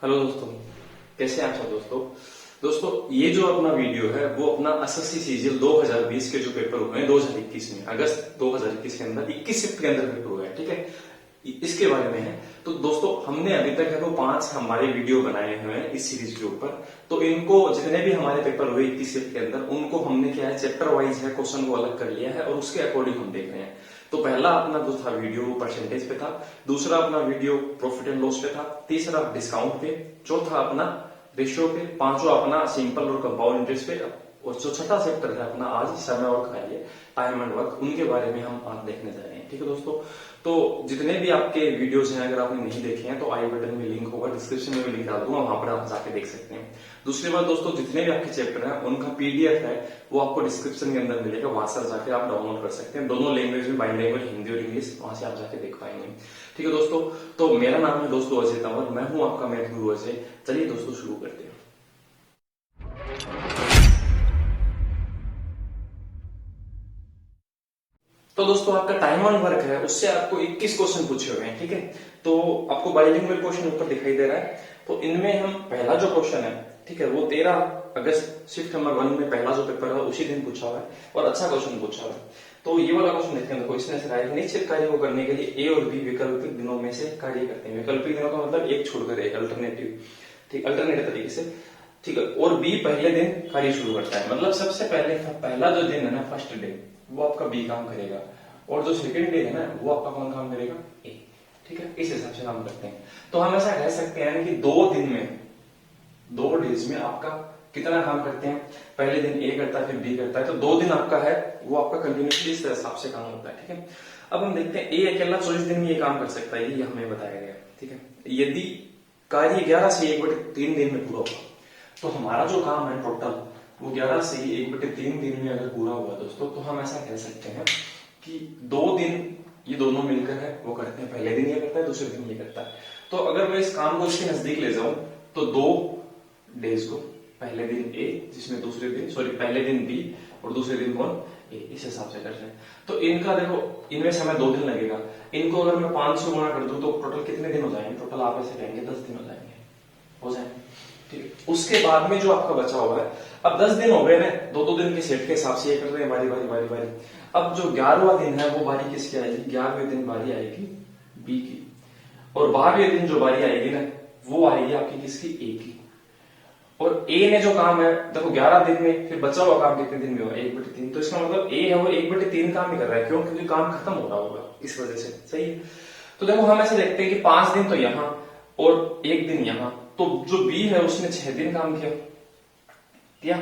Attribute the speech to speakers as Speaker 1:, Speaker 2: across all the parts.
Speaker 1: Hello दोस्तों, कैसे हैं आप सब दोस्तों ये जो अपना वीडियो है वो अपना एसएससी सीजीएल 2020 के जो पेपर हुए हैं 2021 में, अगस्त 2021 के अंदर 21 शिफ्ट के अंदर पेपर हुए हैं। ठीक है, इसके बारे में है। तो दोस्तों हमने अभी तक है वो 5 हमारे वीडियो बनाए हुए हैं इस सीरीज के ऊपर। तो इनको जितने भी हमारे पेपर हुए 21 शिफ्ट के अंदर, उनको हमने क्या है चैप्टर वाइज है क्वेश्चन को अलग कर लिया है और उसके अकॉर्डिंग हम देख रहे हैं। तो पहला अपना जो था वीडियो वो परसेंटेज पे था, दूसरा अपना वीडियो प्रॉफिट एंड लॉस पे था, तीसरा डिस्काउंट पे, चौथा अपना रेशियो पे, पांचवा अपना सिंपल और कंपाउंड इंटरेस्ट पे, और जो छठा चैप्टर है अपना आज समय और कार्य टाइम एंड वर्क, उनके बारे में हम आज देखने जा रहे हैं। ठीक है दोस्तों, तो जितने भी आपके वीडियोस हैं अगर आपने नहीं देखे हैं तो आई बटन में लिंक होगा, डिस्क्रिप्शन में भी लिंक डाल दूंगा, वहां पर आप जाके देख सकते हैं। दूसरी बात दोस्तों, जितने भी आपके चैप्टर हैं उनका पीडीएफ है वो आपको डिस्क्रिप्शन के अंदर मिलेगा, वहां से जाके आप डाउनलोड कर सकते हैं। दोनों लैंग्वेज में, बाई लैंग्वेज हिंदी और इंग्लिश, वहां से आप जाके देख पाएंगे। ठीक है दोस्तों, तो मेरा नाम है दोस्तों अजय तंवर, मैं हूं आपका मैथ गुरु अजय। चलिए दोस्तों शुरू करते हैं। तो दोस्तों आपका टाइम ऑन वर्क है, उससे आपको 21 क्वेश्चन पूछे हुए हैं। ठीक है, तो आपको बाइलिंगुअल क्वेश्चन ऊपर दिखाई दे रहा है। तो इनमें हम पहला जो क्वेश्चन है, ठीक है, वो 13 अगस्त शिफ्ट नंबर 1 में पहला जो पेपर है उसी दिन पूछा हुआ है और अच्छा क्वेश्चन पूछा हुआ है। तो ये वाला क्वेश्चन देखते हैं। देखो इसने सिखाया है निश्चित कार्य को करने के लिए ए और बी वैकल्पिक दिनों में से कार्य करते हैं। वैकल्पिक दिनों का मतलब एक छोड़कर एक, अल्टरनेटिव, ठीक, अल्टरनेटिव तरीके से। ठीक है, और बी पहले दिन कार्य शुरू करता है, मतलब सबसे पहले पहला जो दिन है ना, फर्स्ट डे, वो आपका बी काम करेगा, और जो सेकंड डे है ना वो आपका कौन काम करेगा, ए। ठीक है, इस हिसाब से काम करते हैं। तो हम ऐसा कह सकते हैं कि 2 दिन में, 2 डेज में आपका कितना काम करते हैं, पहले दिन ए करता है फिर बी करता है, तो 2 दिन आपका है वो आपका कंटिन्यूसली इस हिसाब से काम होता है। ठीक है, अब हम देखते हैं ए अकेला 24 दिन में ये काम कर सकता है, ये हमें बताया गया। ठीक है, यदि कार्य 11 से 1/3 दिन में पूरा होगा, तो हमारा जो काम है टोटल वो 11 से 1/3 दिन में अगर पूरा हुआ दोस्तों, तो हम ऐसा कह सकते हैं कि 2 दिन ये दोनों मिलकर है वो करते हैं, पहले दिन ये करता है दूसरे दिन ये करता है। तो अगर मैं इस काम को इसके नजदीक ले जाऊं तो 2 डेज को, पहले दिन ए जिसमें दूसरे दिन, सॉरी पहले दिन बी और दूसरे दिन कौन, ए, इस हिसाब से कर रहे हैं। तो इनका देखो, इनमें समय 2 दिन लगेगा। इनको अगर मैं 5 से गुणा कर दूं तो टोटल कितने दिन हो जाएंगे, टोटल आप ऐसे कहेंगे 10 दिन हो जाएंगे, हो जाएंगे। ठीक है, उसके बाद में जो आपका बचा हुआ है, अब 10 दिन हो गए ना, 2-2 दिन के सेट के हिसाब से ये कर रहे हैं बारी बारी बारी बारी। अब जो 11वां दिन है वो बारी किसकी आएगी, 11वें दिन बारी आएगी बी की, और 12वें दिन जो बारी आएगी ना वो आएगी आपकी किसकी, ए की। और ए ने जो काम है देखो 11 दिन में, फिर बचा हुआ काम कितने दिन में होगा, 1/3। तो इसका मतलब ए है वो 1/3 काम ही कर रहा है, क्यों, क्योंकि काम खत्म हो रहा होगा इस वजह से। सही है, तो देखो हम ऐसे देखते हैं कि 5 दिन तो यहां और 1 दिन यहां, तो जो बी है उसने 6 दिन काम किया,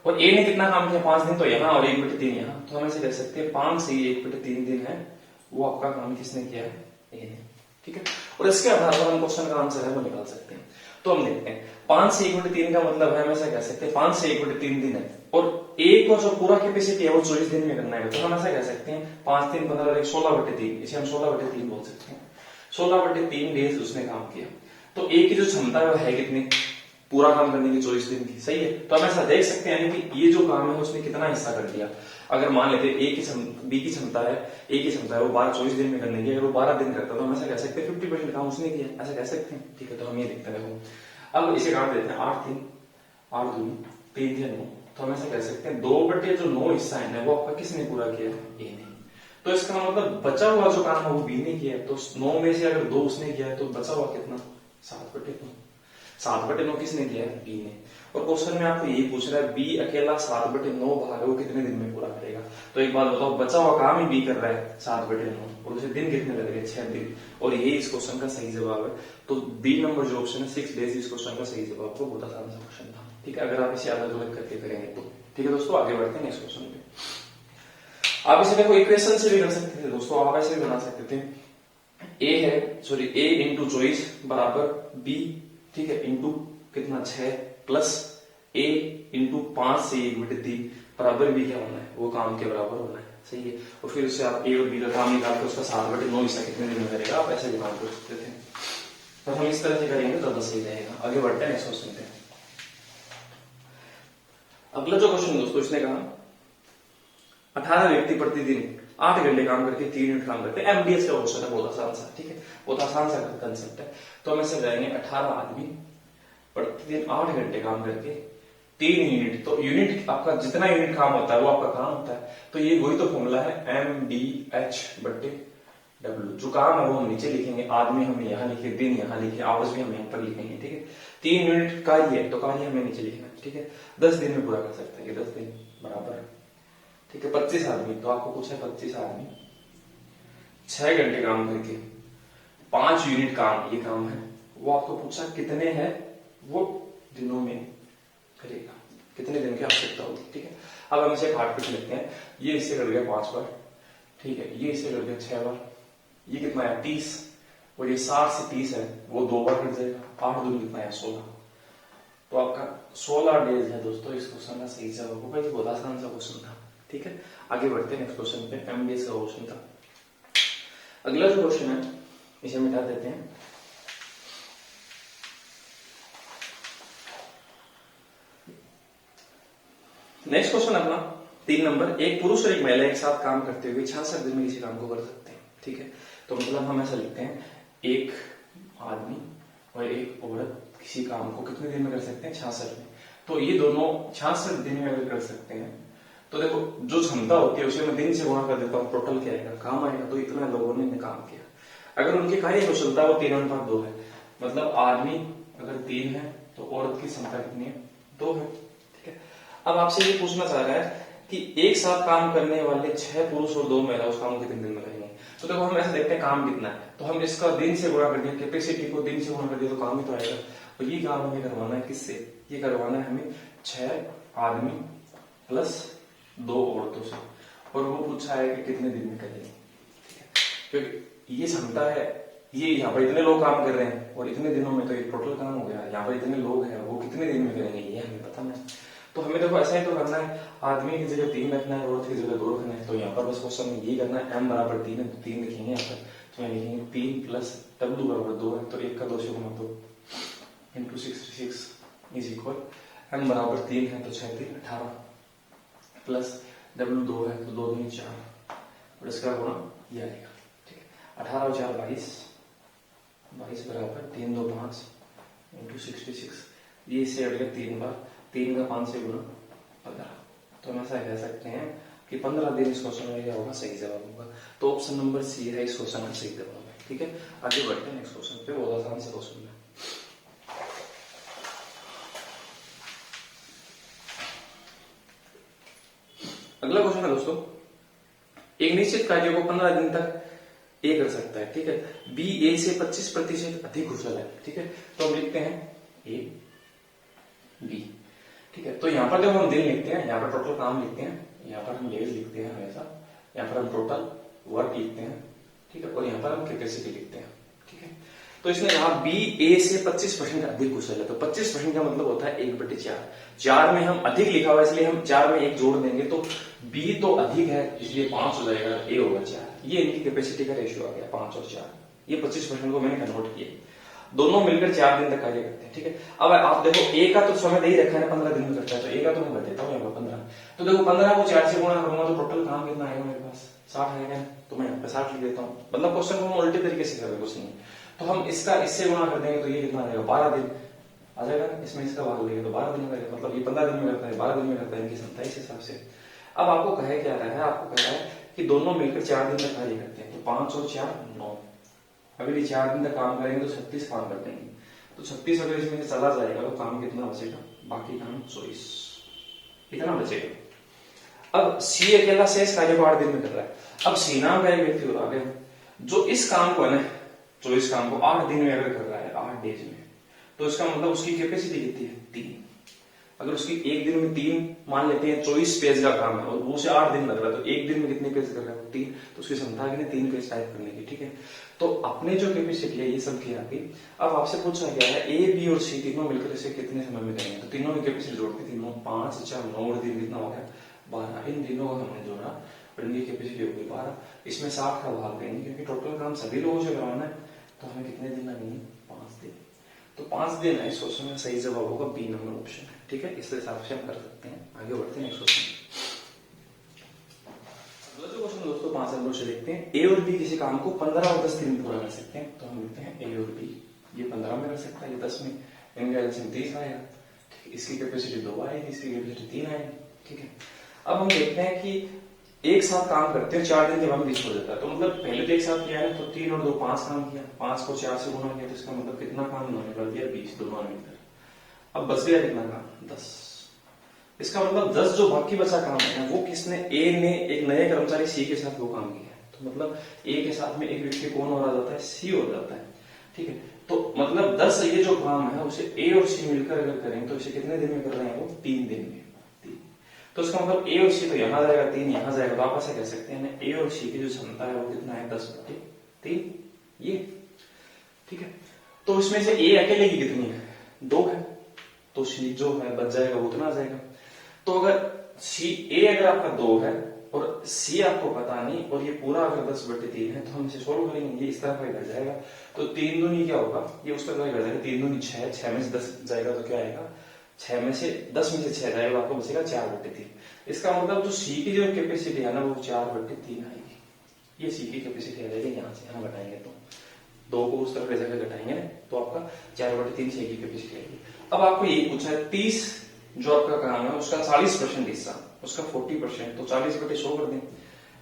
Speaker 1: और ए ने कितना काम किया, 5 दिन तो यहां और 1/3 यहां। तो हम ऐसे कह सकते हैं 5 से 1/3 दिन है वो आपका काम किसने किया है, ए ने। ठीक है, और इसके आधार पर हम क्वेश्चन का आंसर है वो निकाल सकते हैं। तो हम देखते हैं 5 से 1/3 का मतलब है, हम ऐसा कह सकते हैं 5 से 1/3 दिन है, और ए को जो पूरा कैपेसिटी है वो 24 दिन में करना है। तो हम ऐसा कह सकते हैं 5 दिन 15 और 1 16/3, इसे हम 16/3 बोल सकते हैं। 16/3 डेज उसने काम किया। तो ए की जो क्षमता है वो है कितनी, पूरा काम करने की 24 दिन की। सही है, तो हम ऐसा देख सकते हैं कि ये जो काम है उसने कितना हिस्सा कर दिया। अगर मान लेते हैं बी की क्षमता है, ए की क्षमता है वो 24 दिन में करने की, अगर वो 12 दिन करता तो हम ऐसा कह सकते हैं 50% काम उसने किया, ऐसा कह सकते हैं। ठीक है, तो हम ये देखते हैं। अब इसे काट देते हैं, 8 दूनी 3 × 9, तो हम ऐसा कह सकते हैं 2/9 हिस्सा है वो आपका किसने पूरा किया, ए ने। तो इसका मतलब बचा हुआ जो काम है वो बी ने किया है, तो 9 में से अगर 2 उसने किया है तो बचा हुआ कितना, 7/9। 7/9 किसने किया है, बी ने। और क्वेश्चन में आपको यही पूछ रहा है बी अकेला 7/9 भाग वो कितने दिन में पूरा करेगा। तो एक बात बताओ, बचा हुआ काम ही बी कर रहा है 7/9, और उसे दिन कितने लग रहे हैं, 6 दिन, और यही इस क्वेश्चन का सही जवाब है। तो बी नंबर जो ऑप्शन है 6 डेज इस क्वेश्चन का सही जवाब, तो बहुत आसान सा क्वेश्चन था। ठीक है, अगर आप इसे अलग अलग करके करेंगे तो। ठीक है दोस्तों, आगे बढ़ते हैं इस क्वेश्चन पे। आप इसे देखो इक्वेशन से भी कर सकते थे दोस्तों, आप ऐसे भी बना सकते थे, ए है, सॉरी ए इंटू 24 बराबर बी, ठीक है, इंटू कितना 6 प्लस ए इंटू 5 से 1/3 बराबर बी क्या होना है, वो काम के बराबर होना है। सही है, और फिर उससे आप ए और बी का काम निकाल कर उसका 7/9 हिस्सा कितने दिन में करेगा, आप ऐसे काम कर सकते थे। तो हम इस तरह से करेंगे तो सही रहेगा। आगे बढ़ते हैं नेक्स्ट क्वेश्चन पे। अगला जो क्वेश्चन दोस्तों इसने कहा 18 व्यक्ति प्रतिदिन 8 घंटे काम करके 3 यूनिट काम करते हैं। एमडीएस का क्वेश्चन है, बहुत आसान सा। ठीक है, बहुत आसान सा कंसेप्ट है। तो हम ऐसे जाएंगे 18 आदमी प्रतिदिन 8 घंटे काम करके 3 यूनिट, तो यूनिट आपका जितना यूनिट काम होता है वो आपका काम होता है। तो ये वही तो फॉर्मूला है MDH/W। जो काम है वो हम नीचे लिखेंगे, आदमी हम यहाँ लिखे, दिन यहाँ लिखे, आवर्स भी हम यहाँ पर लिखेंगे, ठीक है। 3 यूनिट कार्य है तो कार्य हमें नीचे लिखना है, ठीक है। 10 दिन में पूरा कर सकता है कि 10 दिन बराबर, ठीक है। 25 आदमी, तो आपको पूछा 25 आदमी 6 घंटे काम करके 5 यूनिट काम, ये काम है वो आपको पूछा कितने हैं वो दिनों में करेगा, कितने दिन की आवश्यकता होगी, ठीक है। अब हम इसे काट पीट लेते हैं। ये इससे कर गया 5 बार, ठीक है। ये इससे कर गया 6 बार, ये कितना है 30, और ये 60 से 30 है वो 2 बार कट जाएगा। 8 दूनी कितना है 16, तो आपका 16 डेज है दोस्तों। इस क्वेश्चन का सही जवाब होगा। ये बहुत आसान सा क्वेश्चन था, ठीक है। आगे बढ़ते हैं नेक्स्ट क्वेश्चन पे। MDS का क्वेश्चन था। अगला जो क्वेश्चन है इसे मिटा देते हैं। नेक्स्ट क्वेश्चन अपना 3 नंबर, एक पुरुष और एक महिला एक साथ काम करते हुए 66 दिन में किसी काम को कर सकते हैं, ठीक है। तो मतलब हम ऐसा लिखते हैं, एक आदमी और एक औरत किसी काम को कितने दिन में कर सकते हैं 66 में। तो ये दोनों 66 दिन में अगर कर सकते हैं तो देखो जो क्षमता होती है उसे मैं दिन से गुणा कर देता हूँ, टोटल क्या आएगा, काम आएगा। तो इतना लोगों ने काम किया। अगर उनकी कार्य कुशलता वो 3/2 है, मतलब आदमी अगर 3 है तो औरत की क्षमता कितनी है 2 है, ठीक है। अब आपसे ये पूछना चाह रहा है कि एक साथ काम करने वाले 6 पुरुष और 2 महिला उस काम को कितने दिन में करेंगे। तो देखो हम ऐसे देखते हैं काम कितना है, तो हम इसका दिन से गुणा कर दिया, कैपेसिटी को दिन से गुणा कर दिया तो काम ही तो आएगा। और ये काम हमें करवाना है किससे, ये करवाना है हमें 6 आदमी प्लस 2 औरतों से, और वो पूछा है कि कितने दिन में करेंगे, ठीक है। क्योंकि ये क्षमता है, ये यहाँ पर इतने लोग काम कर रहे हैं और इतने दिनों में तो ये टोटल काम हो गया। यहाँ पर इतने लोग हैं वो कितने दिन में करेंगे ये हमें पता नहीं। तो हमें देखो ऐसा ही तो करना है, आदमी की जगह 3 रखना है, औरत की जगह 2 रखना है। तो यहाँ पर बस क्वेश्चन में ये करना है, M बराबर 3 है तो 3 लिखेंगे यहाँ पर। तो यहाँ लिखेंगे 3 प्लस W बराबर 2 है, तो 1 का 2 से गुणा 2 इंटू 66 इज इक्वल M बराबर 3 है तो 6 3 18 प्लस W 2 है तो 2 2 4 और इसका गुणा ये आएगा, ठीक है। 18 और 4 22, 22 बराबर 3 2 5 इंटू 66, ये इससे अड़ गया 3 बार, 3 का 5 से गुणा 15। तो हम ऐसा कह सकते हैं कि 15 दिन इस क्वेश्चन में क्या होगा, सही जवाब होगा। तो ऑप्शन नंबर सी है इस क्वेश्चन का सही जवाब है, ठीक है। आगे बढ़ते हैं नेक्स्ट क्वेश्चन पे, बहुत आसान से क्वेश्चन है। अगला क्वेश्चन है दोस्तों, एक निश्चित कार्य को 15 दिन तक ए कर सकता है, ठीक है। बी ए से 25% अधिक कुशल है, ठीक है। तो हम लिखते हैं ए बी, ठीक है। तो यहाँ पर जब हम दिन लिखते हैं, यहाँ पर टोटल काम लिखते हैं, यहाँ पर हम डेज लिखते हैं हमेशा, यहाँ पर हम टोटल वर्क लिखते हैं, ठीक है। और यहाँ पर हम कैपेसिटी लिखते हैं, ठीक है। तो इसने यहाँ बी ए से 25% अधिक कुशल है, तो 25% का मतलब होता है 1/4। 4 में हम अधिक लिखा हुआ इसलिए हम 4 में 1 जोड़ देंगे, तो बी तो अधिक है इसलिए 5 हो जाएगा, ए होगा 4। ये इनकी कैपेसिटी का रेशियो आ गया 5 और 4। ये 25% को मैंने कन्वर्ट किया, दोनों मिलकर 4 दिन तक कार्य करते हैं, ठीक है। अब आप देखो ए का तो समय दे ही रखा है 15 दिन में करता है, तो ए का तो मैं कर देता हूँ यहाँ पर 15। तो देखो 15 को 4 से गुणा करूंगा तो टोटल काम कितना आएगा मेरे पास 60 आएगा, तो मैं यहाँ पे 60 लिख देता हूँ। मतलब क्वेश्चन को हम उल्टे तरीके से कर रहे कुछ नहीं। तो हम इसका इससे गुणा कर देंगे तो ये कितना आ जाएगा 12 दिन आ जाएगा, इसमें इसका भाग लेंगे तो 12 दिन में, मतलब ये 15 दिन में करता है 12 दिन में करता है, इनकी क्षमता इस हिसाब से। अब आपको कहे क्या रहा है, आपको कह रहा है कि दोनों मिलकर 4 दिन तक कार्य करते हैं, तो 5 और 4 9। अगर ये 4 दिन तक काम करेंगे तो 36 काम कर देंगे, तो 36 अगर इसमें से चला जाएगा तो काम कितना बचेगा, बाकी काम 24 इतना बचेगा। अब सी अकेला शेष कार्य को 8 दिन में कर रहा है। अब सी नाम का एक व्यक्ति हो गया जो इस काम को है ना, जो इस काम को 8 दिन में अगर कर रहा है 8 डेज में, तो इसका मतलब उसकी कैपेसिटी कितनी है 3। अगर उसकी एक दिन में 3 मान लेते हैं 24 पेज का काम है और वो उसे 8 दिन लग रहा है, तो एक दिन में कितने पेज कर रहा है 3, तो उसकी क्षमता है 3 पेज टाइप करने की, ठीक है। तो अपने जो कैपेसिटी है ये सब की आती। अब आपसे पूछा गया है ए बी और सी तीनों मिलकर इसे कितने समय में करेंगे, तो तीनों की कैपेसिटी जोड़ते तीनों 5 4 9 और 3 कितना हो गया 12। इन तीनों को हमने जोड़ा और इनकी कैपेसिटी होगी 12। इसमें 60 का भाग देंगे क्योंकि टोटल काम सभी लोगों से करवाना है, तो हमें कितने दिन लगेंगे 5 दिन। तो 5 दिन है इस क्वेश्चन में, सही जवाब होगा बी नंबर ऑप्शन है, ठीक है। इस हिसाब से हम कर सकते हैं। आगे बढ़ते हैं नेक्स्ट क्वेश्चन। क्वेश्चन दोस्तों 5 नंबर से देखते हैं, ए और बी किसी काम को 15 और 10 दिन में पूरा कर सकते हैं। तो हम लिखते हैं ए और बी, ये 15 में कर सकता है, ये 10 में, इनका एलसीएम 30 आएगा, इसकी कैपेसिटी 2 आएगी, इसकी कैपेसिटी 3 आएगी। ठीक है, अब हम देखते हैं कि एक साथ काम करते हैं, 4 दिन के बाद में 20 हो जाता है, तो मतलब पहले तो एक साथ किया है तो 3 और 2 5 काम किया, 5 को 4 से गुणा किया, तो इसका मतलब कितना काम उन्होंने कर दिया 20 दोनों मिलकर। अब बच गया कितना काम 10। इसका मतलब 10 जो बाकी बचा काम है वो किसने, ए ने एक नए कर्मचारी सी के साथ वो काम किया है, तो मतलब ए के साथ में एक व्यक्ति कौन हो जाता है, सी हो जाता है। ठीक है, तो मतलब 10 ये जो काम है उसे ए और सी मिलकर अगर करें तो इसे कितने दिन में कर रहे हैं, वो 3 दिन में। तो इसका मतलब ए और सी तो यहां जाएगा 3, यहां जाएगा, तो आप ऐसा कह सकते हैं ए और सी की जो क्षमता है वो कितना है 10/3 ये। ठीक है, तो इसमें से ए अकेले की कितनी है, 2 है, तो सी जो है बच जाएगा वो उतना आ जाएगा। तो अगर सी ए अगर आपका 2 है और सी आपको पता नहीं और ये पूरा अगर 10/3 है तो हम इसे सोल्व करेंगे, ये इस तरह का घट जाएगा, तो 3 दूनी क्या होगा, ये उस तरह घट जाएगा, 3 दूनी 6, 6 में से 10 जाएगा तो क्या आएगा, 6 में से 10 में से 6 जाएगा, आपको बचेगा 4/3। इसका मतलब जो सी की जो कैपेसिटी है ना वो 4/3 आएगी, ये सी की कैपेसिटी आ जाएगी, यहाँ से यहाँ घटाएंगे तो 2 को उस तरफ ले जाकर घटाएंगे तो आपका 4/3 सी की कैपेसिटी आएगी। अब आपको ये पूछा है 30 जो आपका काम है उसका 40% हिस्सा, उसका 40%, तो 40/100 कर दें।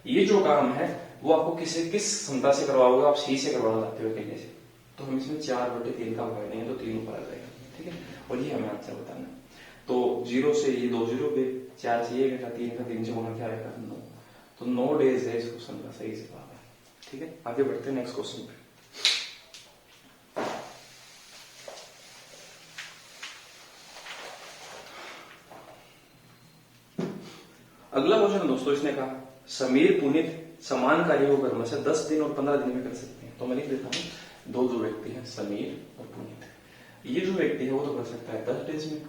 Speaker 1: ये जो काम है वो आपको किस क्षमता से करवाओगे, आप सी से करवाना चाहते हो अकेले से, तो हम इसमें 4/3 का भाग देंगे तो 3 ऊपर आ जाएगा। ठीक है, और ये हमें आंसर बताना है। तो 0 से ये 2 0 पे, 4 से ये घटा, 3 का 3 से गुणा क्या आएगा 9, तो 9 डेज है इस क्वेश्चन का सही जवाब है। ठीक है, आगे बढ़ते हैं नेक्स्ट क्वेश्चन पे। अगला क्वेश्चन दोस्तों इसने कहा समीर पुनीत समान कार्य को कर्म से 10 दिन और 15 दिन में कर सकते हैं, तो मैं लिख देता हूं, दो जो व्यक्ति हैं समीर और पुनीत, ये जो व्यक्ति है वो तो कर सकता है 10 डेज में,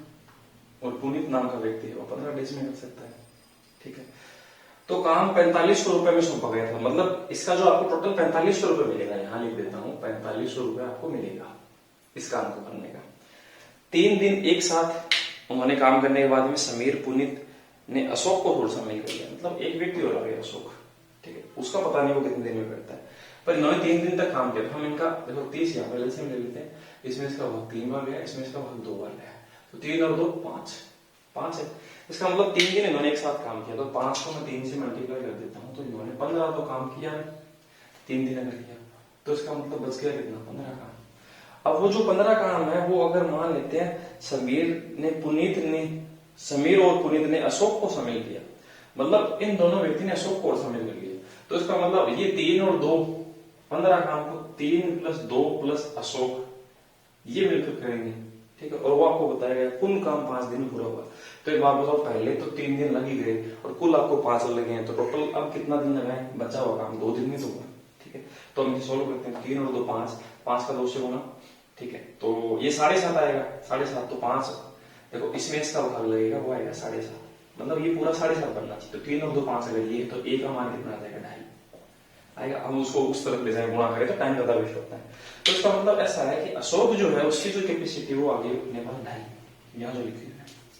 Speaker 1: और पुनीत नाम का व्यक्ति है वो 15 डेज में कर सकता है। ठीक है, तो काम 4500 रुपए में सौंपा गया था, मतलब इसका जो आपको टोटल 4500 रुपए मिलेगा, यहां लिख देता हूं 4500 रुपए आपको मिलेगा इस काम को करने का। 3 दिन एक साथ उन्होंने काम करने के बाद में समीर पुनीत ने अशोक को थोड़ा सा मिल कर लिया, मतलब एक व्यक्ति और आ गया अशोक। ठीक है, उसका पता नहीं वो कितने दिन में करता है, पर इन्होंने 3 दिन तक काम किया। हम इनका देखो 30 यहाँ पर एलसीएम ले लेते हैं, इसमें इसका भाग 3 बार गया, इसमें इसका भाग 2 बार गया, तो 3 और 2 5 है। इसका मतलब 3 दिन इन्होंने एक साथ काम किया, तो 5 को मैं 3 से मल्टीप्लाई कर देता हूँ, तो इन्होंने 15 तो काम किया है, 3 दिन अगर किया, तो इसका मतलब बच गया कितना 15 काम। अब वो जो 15 काम है वो अगर मान लेते हैं समीर और पुनीत ने अशोक को शामिल किया, मतलब इन दोनों व्यक्ति ने अशोक को शामिल कर लिया, तो इसका मतलब ये 3 और 2 15 काम को 3 + 2 + अशोक ये मिलकर करेंगे। ठीक है, और वो आपको बताएगा कुल काम 5 दिन पूरा हुआ। तो एक बात बताओ, पहले तो 3 दिन लग ही गए और कुल आपको 5 लगे हैं, तो टोटल अब कितना दिन लगा है, बचा हुआ काम 2 दिन में तो हुआ। ठीक है, तो हम इसे सोल्व करते हैं, 3 और 2 5, 5 का 2 से गुना। ठीक है, तो ये 7.5 आएगा, 7.5 तो 5, देखो इसमें इसका भाग लगेगा वो आएगा 7.5, मतलब ये पूरा 7.5 बनना चाहिए, तो 3 और 2 5 अगर ये तो ए का मान कितना आ जाएगा 2.5 आएगा। हम उसको उस तरफ ले जाए गुणा करें तो टाइम ज्यादा वेस्ट होता है, तो इसका मतलब ऐसा है कि अशोक जो है उसकी जो कैपेसिटी वो आगे अपने पास 2.5, यहाँ जो लिखी है।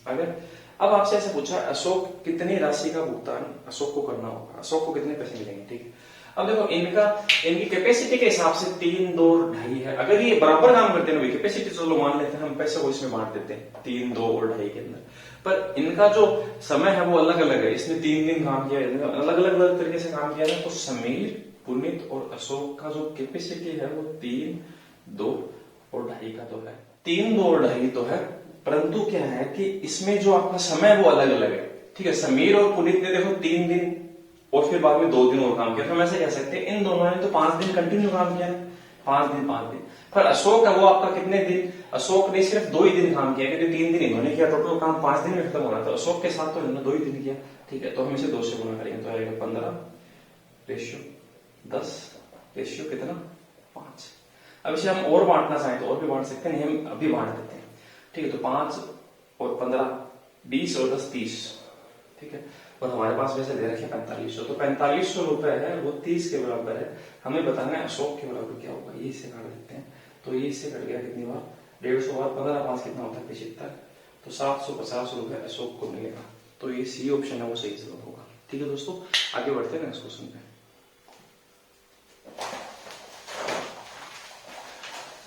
Speaker 1: अगर अब आपसे ऐसे पूछा अशोक कितनी राशि का भुगतान अशोक को करना होगा, अशोक को कितने पैसे मिलेंगे। ठीक है, अब देखो इनकी कैपेसिटी के हिसाब से 3 2 2.5 है, अगर ये बराबर काम करते हैं कैपेसिटी चलो मान लेते हैं हम, पैसे को इसमें बांट देते हैं 3 2 और 2.5 के अंदर, पर इनका जो समय है वो अलग अलग है, इसने 3 दिन काम किया, अलग अलग तरीके से काम किया है, तो समीर पुनीत और अशोक का जो कैपेसिटी है वो 3 2 और 2.5 का तो है, 3 2 और 2.5 तो है, परंतु क्या है कि इसमें जो आपका समय वो अलग अलग है। ठीक है, समीर और पुनीत ने देखो 3 दिन और फिर बाद में 2 दिन और काम किया, तो हम ऐसे कह सकते हैं इन दोनों ने तो 5 दिन कंटिन्यू काम किया है, 5 दिन 5 दिन। पर अशोक है वो आपका कितने दिन, अशोक ने सिर्फ 2 ही दिन काम किया, क्योंकि 3 दिन इन्होंने किया, टोटल काम 5 दिन में खत्म होना था, अशोक के साथ तो इन्होंने 2 ही दिन किया। ठीक है, तो हम इसे 2 से गुणा करेंगे तो आएगा 15/10 रेशियो कितना 5। अब इसे हम और बांटना चाहें तो और भी बांट सकते हैं, हम अभी बांट देते हैं। ठीक है, तो 5 और 15 20 और 10 30। ठीक है, और हमारे पास वैसे दे रखे 4500, तो 4500 रुपए है वो 30 के बराबर है, हमें बताना है अशोक के बराबर क्या होगा, ये इससे काट देते हैं, तो ये इससे कट गया कितनी बार 150 बार, 15 5 कितना होता है 75, तो 750 रुपए अशोक को मिलेगा, तो ये सी ऑप्शन है वो सही जवाब होगा। ठीक है दोस्तों, आगे बढ़ते हैं नेक्स्ट क्वेश्चन पे।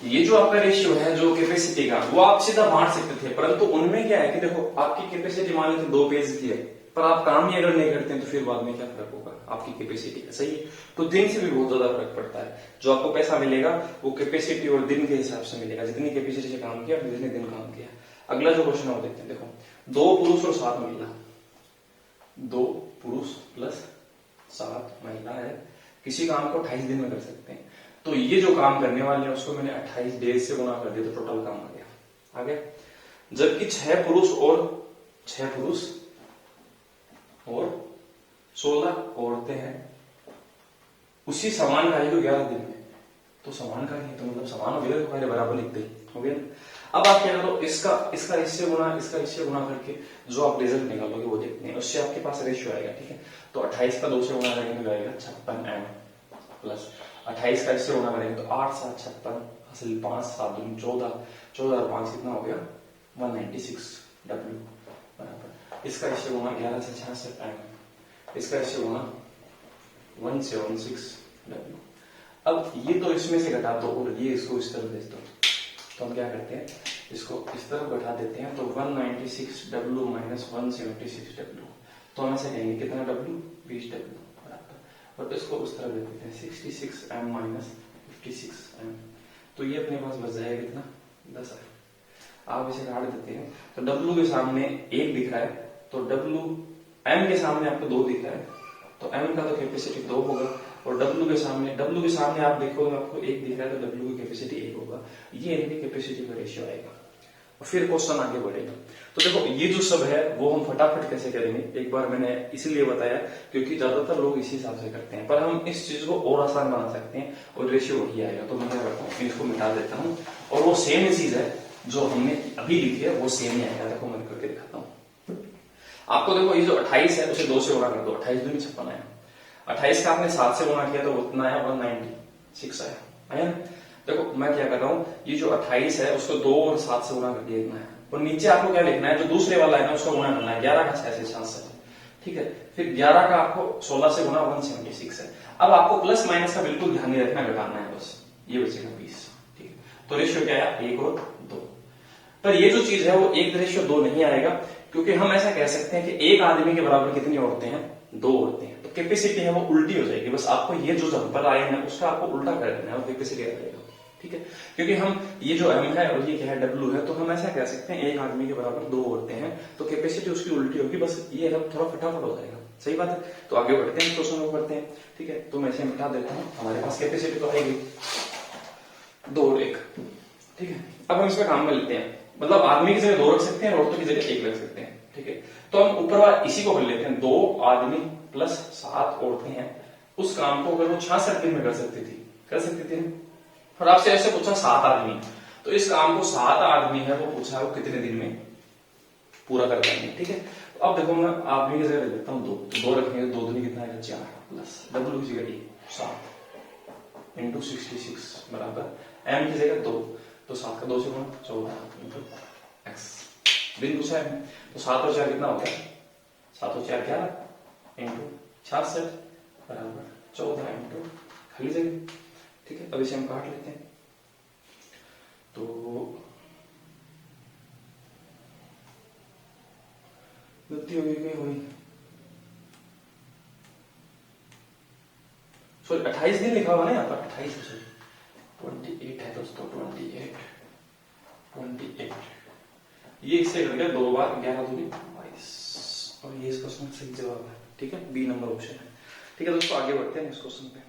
Speaker 1: ये जो आपका रेशियो है जो कैपेसिटी का, वो आप सीधा बांट सकते थे, परंतु उनमें क्या है कि देखो आपकी कैपेसिटी मान लेते 2 पेज की है, पर आप काम ही अगर नहीं करते हैं तो फिर बाद में क्या फर्क होगा आपकी कैपेसिटी का, सही है। तो दिन से भी बहुत ज्यादा फर्क पड़ता है। जो आपको पैसा मिलेगा वो कैपेसिटी और दिन के हिसाब से मिलेगा, जितनी कैपेसिटी से काम किया जितने दिन काम किया। अगला जो क्वेश्चन आप देखते हैं, देखो 2 पुरुष और 7 महिला, 2 पुरुष प्लस 7 महिला है, किसी काम को 28 दिन में कर सकते हैं। तो ये जो काम करने वाले हैं उसको मैंने 28 डेज से गुना कर दिया तो टोटल काम आ गया, आ गया। जबकि 6 पुरुष और 16 औरतें हैं, उसी समान कार्य को 11 दिन में, तो समान कार्य तो मतलब समान हो गया, तो बराबर लिखते हो गया। अब आप क्या करो, इसका इससे गुना करके जो आप रिजल्ट निकालोगे वो देखते हैं, उससे आपके पास रेशियो आएगा, ठीक है। तो 28 का 2 से गुना करेंगे तो आएगा 56 m प्लस 28 का इससे गुना करेंगे तो 8 7 56 हासिल 5 7 2 14 14 और 5 कितना हो गया 196 W बराबर। इसका इससे गुना 11 से 66 m, इसका इससे गुना 176 W। अब ये तो इसमें से घटा दो और ये इसको इस तरफ भेज दो, तो हम क्या करते हैं इसको इस तरफ घटा देते हैं, तो 196 W माइनस 176 W, तो हम ऐसे कहेंगे कितना W 20 W बराबर, और इसको उस तरफ दे देते हैं 66 M माइनस 56 M, तो ये अपने पास बच जाएगा कितना 10 है। आप इसे काट देते हैं तो W के सामने 1 दिख रहा है, तो W M के सामने आपको 2 दिख रहा है, तो M का तो कैपेसिटी 2 होगा, और W के सामने आप देखोगे आपको 1 दिख रहा है, तो W की कैपेसिटी 1 होगा। ये इनकी कैपेसिटी का रेशियो आएगा, और फिर क्वेश्चन आगे बढ़ेगा। तो देखो ये जो सब है वो हम फटाफट कैसे करेंगे, एक बार मैंने इसलिए बताया क्योंकि ज्यादातर लोग इसी हिसाब से करते हैं, पर हम इस चीज को और आसान बना सकते हैं और रेशियो वही आएगा। तो मैं क्या करता हूँ इसको मिटा देता हूँ, और वो सेम चीज है जो हमने अभी लिखी है वो सेम ही आएगा। देखो मैं करके दिखाता हूँ आपको। देखो ये जो 28 है उसे 2 से गुणा कर दो, 28 दूनी 56 आया। 28 का आपने 7 से गुणा किया तो उतना आया 196 आया ना। देखो मैं क्या कर रहा हूँ, ये जो 28 है उसको 2 और 7 से गुणा कर दिया इतना है, और नीचे आपको क्या लिखना है जो दूसरे वाला है ना उसको गुणा करना है 11 का 6 से 66, ठीक है। फिर 11 का आपको 16 से गुणा 176 है। अब आपको प्लस माइनस का बिल्कुल ध्यान नहीं रखना, घटाना है बस, ये बचेगा 20, ठीक है। तो रेशियो क्या है 1 और 2, पर ये जो चीज है वो 1:2 नहीं आएगा, क्योंकि हम ऐसा कह सकते हैं कि एक आदमी के बराबर कितनी औरतें हैं 2 औरतें हैं, तो कैपेसिटी है वो उल्टी हो जाएगी। बस आपको ये जो जंपर आए हैं उसका आपको उल्टा कर देना है, वो कैपेसिटी आ जाएगा, ठीक है। क्योंकि हम ये जो M है और ये क्या है W है, तो हम ऐसा कह सकते हैं एक आदमी के बराबर 2 औरतें हैं, तो कैपेसिटी उसकी उल्टी होगी, बस ये थोड़ा फटाफट हो जाएगा, सही बात है। तो आगे बढ़ते हैं, क्वेश्चन को करते हैं, ठीक है। तो मैं इसे मिटा देता हूँ, हमारे पास कैपेसिटी तो आएगी 2 और 1, ठीक है। अब हम इसमें काम में लेते हैं, मतलब आदमी की जगह 2 रख सकते हैं और औरतों की जगह 1 रख सकते हैं, ठीक है। तो हम ऊपर वाला इसी को कर लेते हैं, 2 आदमी प्लस 7 औरतें हैं। उस काम को अगर वो 66 दिन में कर सकती थी, और आपसे ऐसे पूछा 7 आदमी, तो इस काम को 7 आदमी है वो पूछा है वो कितने दिन में पूरा कर पाएंगे, ठीक है। तो अब देखो मैं आदमी की जगह रख देता हूँ 2, तो 2 रखेंगे 2 दूनी कितना आएगा 4 प्लस W की जगह 7 इंटू 66 बराबर M की जगह 2, तो 7 का 2 से गुणा 14 इंटू x दिन पूछा है, तो 7 और 4 कितना हो गया 7 और 4 11 इंटू 66 बराबर 14 इंटू खाली जगह, ठीक है। अब इसे हम काट लेते हैं, तो गलती हो गई सॉरी 28 दिन लिखा हुआ ना यहाँ पर, 28 28 है दोस्तों, 28 ये इससे कर गया 2 बार 11 दूनी 22, और ये इस क्वेश्चन का सही जवाब है, ठीक है। बी नंबर ऑप्शन है, ठीक है दोस्तों। आगे बढ़ते हैं इस क्वेश्चन पे।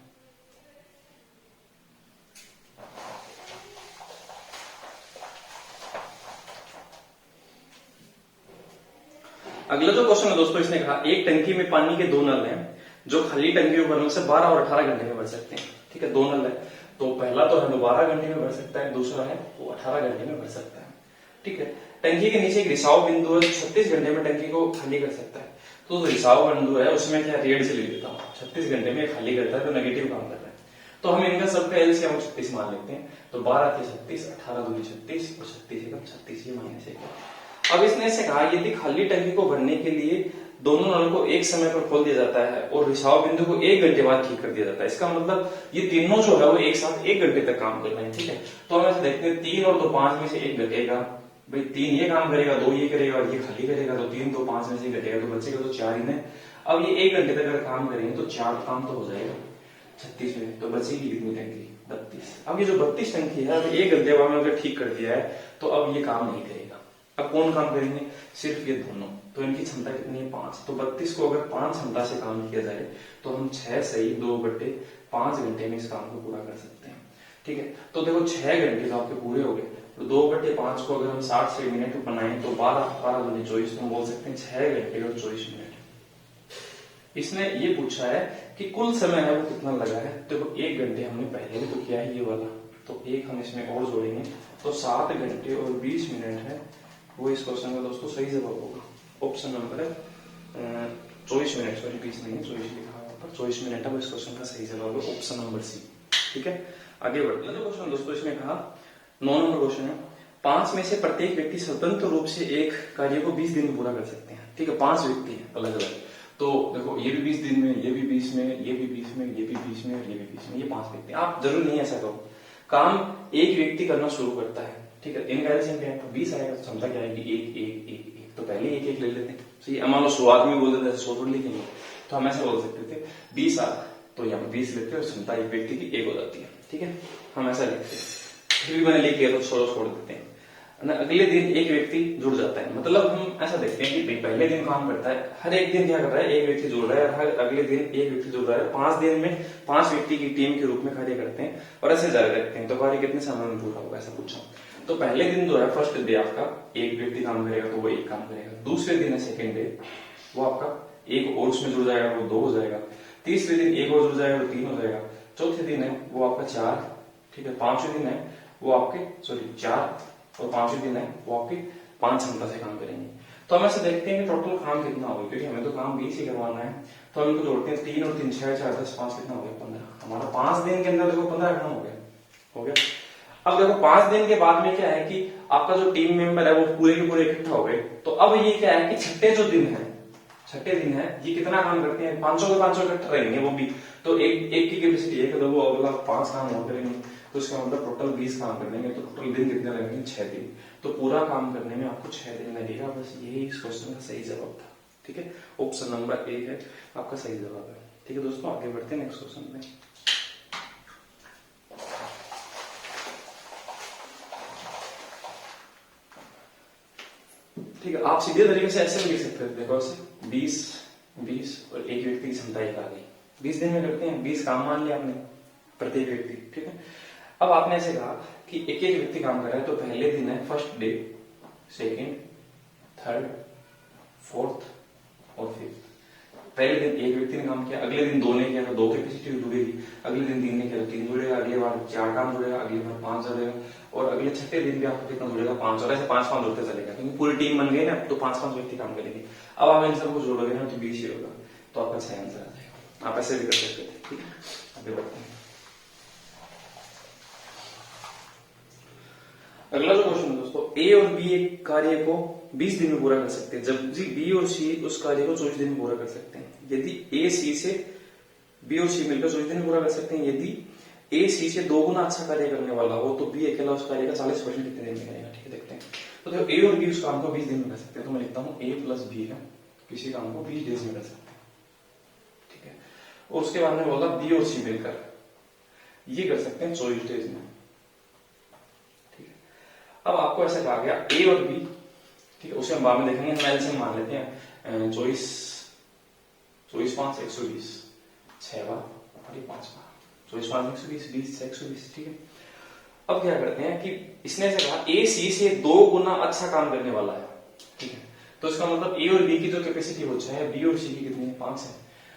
Speaker 1: अगला जो क्वेश्चन है दोस्तों, इसने कहा एक टंकी में पानी के 2 नल हैं जो खाली टंकी में भरने से 12 और 18 घंटे में भर सकते हैं, ठीक है। 2 नल है, तो पहला तो है 12 घंटे में भर सकता है, दूसरा है वो 18 घंटे में भर सकता है, ठीक है। टंकी के नीचे एक रिसाव बिंदु है, 36 घंटे में टंकी को खाली कर सकता है। तो रिसाव बिंदु है उसमें क्या रेड से लिख देता हूँ, 36 घंटे में खाली करता है, तो नेगेटिव काम कर रहा है, तो हम इनका सबका एलसीएम 36 मान लेते हैं। तो 12 के 36, 18 दूनी 36 और 36 एकम 36, ये माइनस 1। अब इसने ऐसे कहा यदि खाली टंकी को भरने के लिए दोनों नल को एक समय पर खोल दिया जाता है और रिसाव बिंदु को 1 घंटे बाद ठीक कर दिया जाता है। इसका मतलब ये तीनों जो है वो एक साथ 1 घंटे तक काम कर रहे हैं, ठीक है। तो हम ऐसे देखते हैं 3 और 2 5 में से 1 घटेगा, भाई 3 ये काम करेगा, 2 ये करेगा और ये खाली करेगा, तो 3 2 5 में से घटेगा तो बचेगा तो 4 ही ने। अब ये 1 घंटे तक अगर काम करेंगे तो 4 काम तो हो जाएगा 36 मिनट, तो बचेगी कितनी टंकी 32। अब ये जो 32 टंकी है, अब 1 घंटे बाद में अगर ठीक कर दिया है तो अब ये काम नहीं करेगा। अब कौन काम करेंगे? सिर्फ ये दोनों। तो इनकी क्षमता कितनी है? 5। तो 32 को अगर 5 क्षमता से काम किया जाए तो हम 6 सही 2/5 घंटे में इस काम को पूरा कर सकते हैं, ठीक है। तो देखो 6 घंटे तो आपके पूरे हो गए, तो 2/5 को अगर हम 60 से मिनट बनाए तो 12 दूनी 24, तो हम बोल सकते हैं 6 घंटे और 24 मिनट। इसने ये पूछा है कि कुल समय है वो कितना लगा है। देखो 1 घंटे हमने पहले भी तो किया है ये वाला, तो एक हम इसमें और जोड़ेंगे तो 7 घंटे और 20 मिनट है वो इस क्वेश्चन का दोस्तों सही जवाब होगा। ऑप्शन नंबर है 24 मिनट, सॉरी 20 नहीं 24 लिखा है पर 24 मिनट है वो इस क्वेश्चन का सही जवाब है, ऑप्शन नंबर सी, ठीक है। आगे बढ़ते हैं। क्वेश्चन दोस्तों इसमें कहा 9 नंबर क्वेश्चन है, 5 में से प्रत्येक व्यक्ति स्वतंत्र रूप से एक कार्य को 20 दिन में पूरा कर सकते हैं, ठीक है। 5 व्यक्ति है अलग अलग, तो देखो ये भी 20 दिन में, ये भी 20 में, ये भी 20 में, ये भी 20 में और ये भी 20 में, ये 5 व्यक्ति। आप जरूर नहीं ऐसा करो, काम एक व्यक्ति करना शुरू करता है, ठीक है। इनका एलसीएम क्या है? 20 आएगा तो क्षमता क्या आएगी? 1 1 1 1, तो पहले 1 1 ले लेते हैं। सही, मान लो शुरुआत में बोल देते 100 लिखेंगे तो हम ऐसा बोल सकते थे 20 आ, तो यहाँ पे 20 लेते हैं और क्षमता एक व्यक्ति की 1 हो जाती है, ठीक है। हम ऐसा लिखते हैं, फिर भी मैंने लिख लिया तो छोड़ देते हैं। अगले दिन एक व्यक्ति जुड़ जाता है, मतलब हम ऐसा देखते हैं कि पहले दिन काम करता है, हर एक दिन क्या कर रहा है? एक व्यक्ति जुड़ रहा है, हर अगले दिन एक व्यक्ति जुड़ रहा है। 5 दिन में 5 व्यक्ति की टीम के रूप में कार्य करते हैं और ऐसे जारी रखते हैं, तो कार्य कितने समय में पूरा होगा ऐसा पूछा। तो पहले दिन जो है फर्स्ट डे आपका एक व्यक्ति काम करेगा तो वो 1 काम करेगा। दूसरे दिन है सेकेंड डे, वो आपका 1 और उसमें जुड़ जाएगा वो 2 हो जाएगा। तीसरे दिन 1 और जुड़ जाएगा तो 3 हो जाएगा। चौथे दिन है वो आपका 4, ठीक है। पांचवें दिन है वो आपके 4 और 5वें दिन है वो आपके 5 क्षमता से काम करेंगे। तो हम ऐसे देखते हैं कि टोटल काम कितना होगा, क्योंकि हमें तो काम 20 ही करवाना है, तो हम इनको जोड़ते हैं 3 और 3 6 4 10 5 कितना हो गया? 15। हमारा 5 दिन के अंदर देखो 15 काम हो गया। अब देखो 5 दिन के बाद में क्या है कि आपका जो टीम मेंबर है वो पूरे के पूरे इकट्ठा हो गए। तो अब ये क्या है कि छठे दिन है ये कितना काम करते हैं? 500 के 500 इकट्ठा रहेंगे वो भी, तो एक की कैपेसिटी है, वो अगला 5 काम और करेंगे, तो इसका मतलब टोटल 20 काम कर लेंगे। तो टोटल दिन कितने लगेंगे? 6 दिन। तो पूरा काम करने में आपको 6 दिन लगेगा। बस यही इस क्वेश्चन का सही जवाब था, ठीक है। ऑप्शन नंबर 1 है आपका सही जवाब है, ठीक है दोस्तों। आगे बढ़ते हैं नेक्स्ट क्वेश्चन में। ठीक है, आप सीधे तरीके से ऐसे भी लिख सकते हैं, देखो ऐसे 20 और एक व्यक्ति की क्षमता एक आ गई। 20 दिन में करते हैं, 20 काम मान लिया आपने प्रत्येक व्यक्ति, ठीक है। अब आपने ऐसे कहा कि एक एक व्यक्ति काम कर रहा है, तो पहले दिन है first day, second, third, fourth और फिफ्थ। पहले दिन एक व्यक्ति ने काम किया, अगले दिन 2 ने किया तो 2 कैपेसिटी जुड़ेगी, अगले दिन 3 ने किया तो 3 जुड़ेगा, अगले बार 4 काम जुड़ेगा, अगले बार 5 जुड़ेगा और अगले छठे दिन भी आपको कितना जुड़ेगा? 5। और ऐसे 5 जुड़ते चलेगा, क्योंकि पूरी टीम बन गई ना, तो 5 व्यक्ति काम करेंगे। अब आप इन सबको जोड़ोगे ना तो 20 ही होगा, तो आपका सही आंसर आ जाएगा। आप ऐसे भी कर सकते थे, ठीक है। आगे बढ़ते हैं। अगला जो क्वेश्चन है दोस्तों, ए और बी एक कार्य को 20 दिन में पूरा कर सकते हैं, जबकि बी और सी उस कार्य को 24 दिन में पूरा कर सकते हैं। यदि ए सी से बी और सी मिलकर 24 दिन में पूरा कर सकते हैं, यदि ए सी से 2 गुना अच्छा कार्य करने वाला हो तो बी अकेला उस कार्य का 40% कितने दिन में करेगा, ठीक है। देखते हैं। तो देखो ए और बी उस काम को 20 दिन में कर सकते हैं, तो मैं लिखता हूँ ए प्लस बी है, किसी काम को 20 डेज में कर सकते हैं, ठीक है। और उसके बाद में बोला बी और सी मिलकर ये कर सकते हैं 24 डेज में। अब आपको ऐसा कहा गया ए और बी, ठीक है, उसे हम बाद में देखेंगे, हम एलसीएम मान लेते हैं 24 5 120, 6 बार और 5 बार, 24 5 120, 20 6 120, ठीक है। अब क्या करते हैं कि इसने ऐसा कहा ए सी से 2 गुना अच्छा काम करने वाला है, ठीक है। तो इसका मतलब ए और बी की जो कैपेसिटी हो चाहे बी और सी की कितनी है? 5 है।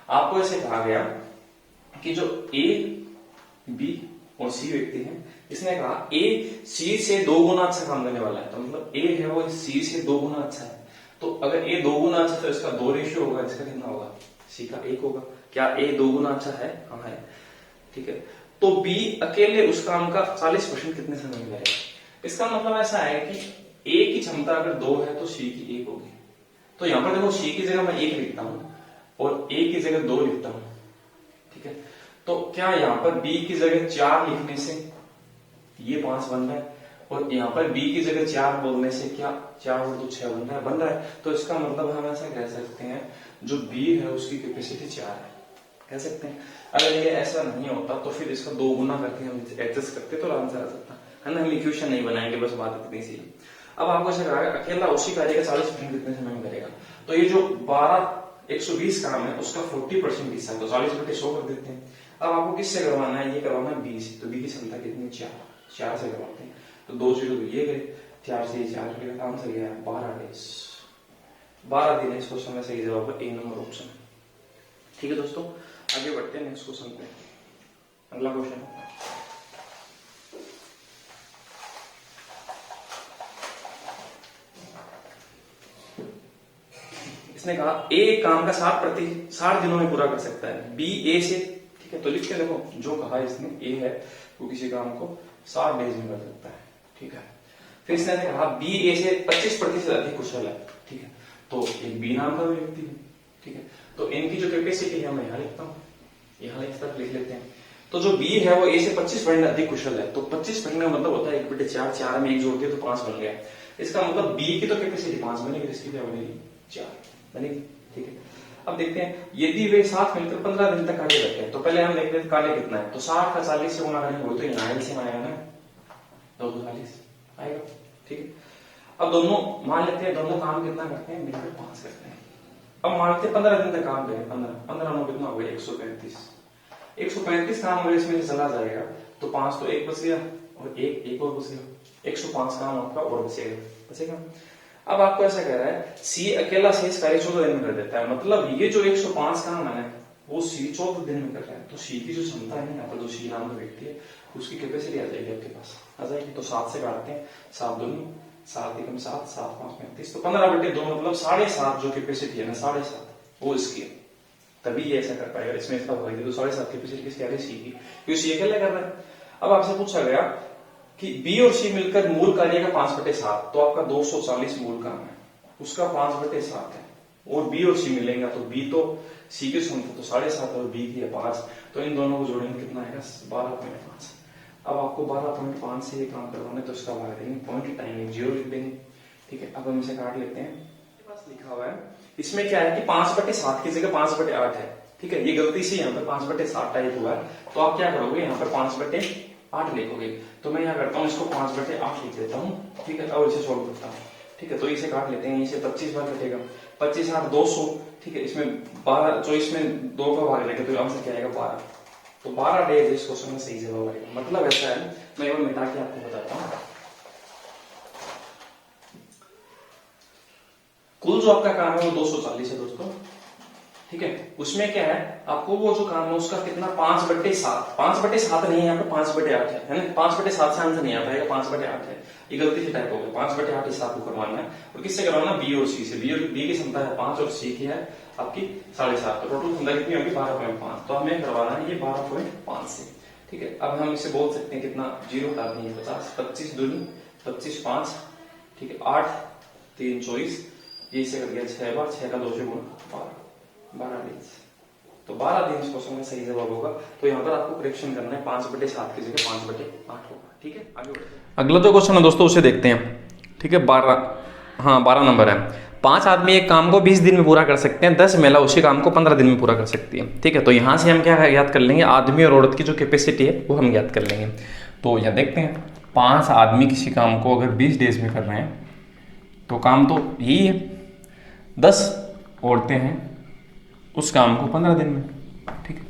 Speaker 1: आपको ऐसे कहा गया कि जो ए बी और सी व्यक्ति हैं, इसने कहा ए सी से 2 गुना अच्छा काम करने वाला है, तो मतलब ए है वो सी से 2 गुना अच्छा है। तो अगर ए 2 गुना अच्छा है तो इसका 2 रेशियो होगा, इसका कितना होगा? सी का 1 होगा। क्या ए 2 गुना अच्छा है? हाँ है, ठीक है। तो बी अकेले उस काम का 40% कितने समय में करेगा? इसका मतलब ऐसा है कि ए की क्षमता अगर 2 है तो सी की 1 होगी, तो यहाँ पर देखो सी की जगह मैं 1 लिखता हूँ और ए की जगह 2 लिखता हूँ, ठीक है। तो क्या यहाँ पर बी की जगह 4 लिखने से ये 5 बन रहा है, और यहाँ पर बी की जगह 4 बोलने से क्या 4 और 2 6 बन रहा है। तो इसका मतलब हम ऐसा कह सकते हैं जो बी है उसकी कैपेसिटी 4 है, कह सकते हैं। अगर ये ऐसा नहीं होता तो फिर इसका 2 गुना करके हम एडजस्ट करते तो आंसर आ सकता है ना। हम इक्वेशन नहीं बनाएंगे, बस बात इतनी सी। अब आपको ऐसा कहा अकेला उसी कार्य का 40% कितने समय में करेगा। तो ये जो 120 काम है उसका 40% हिस्सा तो 40/100 कर देते हैं। अब आपको किससे करवाना है, ये करवाना है बी से। तो बी की क्षमता कितनी, 4 से करवाते हैं। तो 2 0 तो ये गए, 4 से 4 का आंसर गया 12 डेज। 12 दिन इस क्वेश्चन में सही जवाब है ए नंबर ऑप्शन। ठीक है दोस्तों, आगे बढ़ते हैं नेक्स्ट क्वेश्चन पे। अगला क्वेश्चन, इसने कहा ए काम का 60 दिनों में पूरा कर सकता है, बी ए से, ठीक है। तो लिख के देखो जो कहा इसने ए है वो किसी काम को 60 डेज में कर सकता है, ठीक है। फिर इसने कहा बी ए से 25% अधिक कुशल है, ठीक है। तो एक बी नाम का व्यक्ति है, ठीक है। तो इनकी जो कैपेसिटी है मैं यहाँ लिखता हूँ, यहाँ इस तरफ लिख लेते हैं। तो जो बी है वो ए से 25% अधिक कुशल है। तो 25% का मतलब होता है 1/4, 4 में 1 जोड़ दिया तो 5 बन गया। इसका मतलब बी की तो कैपेसिटी 5 बनेगी, इसकी क्या बनेगी 4 बनेगी, ठीक है। अब देखते हैं यदि वे साथ मिलकर 15 दिन तक कार्य करते हैं। तो पहले हम देखते हैं कार्य कितना है। तो 60 का 40 से गुणा करेंगे तो यहाँ एलसीएम आएगा ना, 2 40 आएगा, ठीक है। अब दोनों मान लेते हैं दोनों काम कितना करते हैं, मिलकर 5 करते हैं। अब मानते हैं 15 दिन तक काम करें, 15 9 कितना हो गया 135 काम अगर इसमें से चला जाएगा तो 5 तो 1 बच गया और एक और बच गया, 105 काम आपका और बचेगा। अब आपको ऐसा कह रहा है सी अकेला शेष कार्य 14 दिन में कर देता है। मतलब ये जो 105 काम है वो सी 14 दिन में कर रहा है। तो सी की जो क्षमता है यहाँ पर, जो सी नाम का व्यक्ति है उसकी कैपेसिटी आ जाएगी आपके पास, आ जाएगी। तो 7 से काटते हैं, 7 दूनी 7 एकम 7, 7 5 35, तो 15/2 मतलब 7.5 जो कैपेसिटी है ना 7.5 वो इसकी है। तभी ये ऐसा कर पाएगा। इसमें इसका भाई तो 7.5 कैपेसिटी किसकी आ रही, सी की, क्योंकि सी अकेला कर रहा है। अब आपसे पूछा गया कि बी और सी मिलकर मूल कार्य का 5/7, तो आपका 240 मूल काम है, उसका 5/7 है। और बी और सी मिलेंगे तो बी तो सी की क्षमता तो 7.5 और बी की है 5, तो इन दोनों को जोड़ेंगे कितना आएगा 12.5। अब आपको 12.5 से ये काम करवाना है तो इसका भाग देंगे, पॉइंट टाइम 0 लिख देंगे, ठीक है। अब हम इसे काट लेते हैं। पास लिखा हुआ है इसमें क्या है कि 5/7 की जगह 5/8 है, ठीक है। ये गलती से यहाँ पर 5/7 टाइप हुआ है, तो आप क्या करोगे यहाँ पर 5/8 लिखोगे। तो मैं यहाँ करता हूँ इसको 5/8 लिख देता हूँ, ठीक है। अब इसे सोल्व करता हूँ, ठीक है। तो इसे काट लेते हैं, इसे 25 बार कटेगा, 25 8 200, ठीक है। इसमें 12 जो इसमें 2 का भाग लेंगे तो आंसर क्या आएगा 12। तो 12 डेज इस क्वेश्चन में सही जवाब आएगा। मतलब ऐसा है, मैं एक बार मिटा के आपको बताता हूँ। कुल जो आपका काम है वो 240 है दोस्तों, ठीक है। उसमें क्या है आपको वो जो काम है उसका कितना 5/7, 5/7 नहीं है यहाँ पे 5/8 है ना। 5/7 से आंसर नहीं आ पाएगा, 5/8 है, ये गलती से टाइप हो गया। 5/8 हिस्सा आपको करवाना है, और किससे करवाना, बी और सी से। बी की क्षमता है 5 और सी की है आपकी 7.5, तो टोटल क्षमता कितनी होगी 12.5। तो हमें करवाना है ये 12.5 से, ठीक है। अब हम इसे बोल सकते हैं कितना, 0 काट देंगे 50, 25 दूनी 25 5, ठीक है। 8 3 24, ये इसे कर गया 6 बार, 6 का 2 से गुणा 12 दिन। तो 12 दिन इस क्वेश्चन में सही जवाब होगा। तो यहाँ पर आपको करेक्शन करना है, 5/7 की जगह 5/8 होगा, ठीक है। आगे बढ़ते हैं। अगला जो क्वेश्चन है दोस्तों उसे देखते हैं, ठीक है। 12 नंबर है। 5 आदमी एक काम को 20 दिन में पूरा कर सकते हैं, 10 महिला उसी काम को 15 दिन में पूरा कर सकती है, ठीक है। तो यहाँ से हम क्या ज्ञात कर लेंगे, आदमी और औरत की जो कैपेसिटी है वो हम ज्ञात कर लेंगे। तो यहाँ देखते हैं 5 आदमी किसी काम को अगर 20 डेज में कर रहे हैं तो काम तो यही है, 10 औरतें हैं उस काम को 15 दिन में, ठीक है।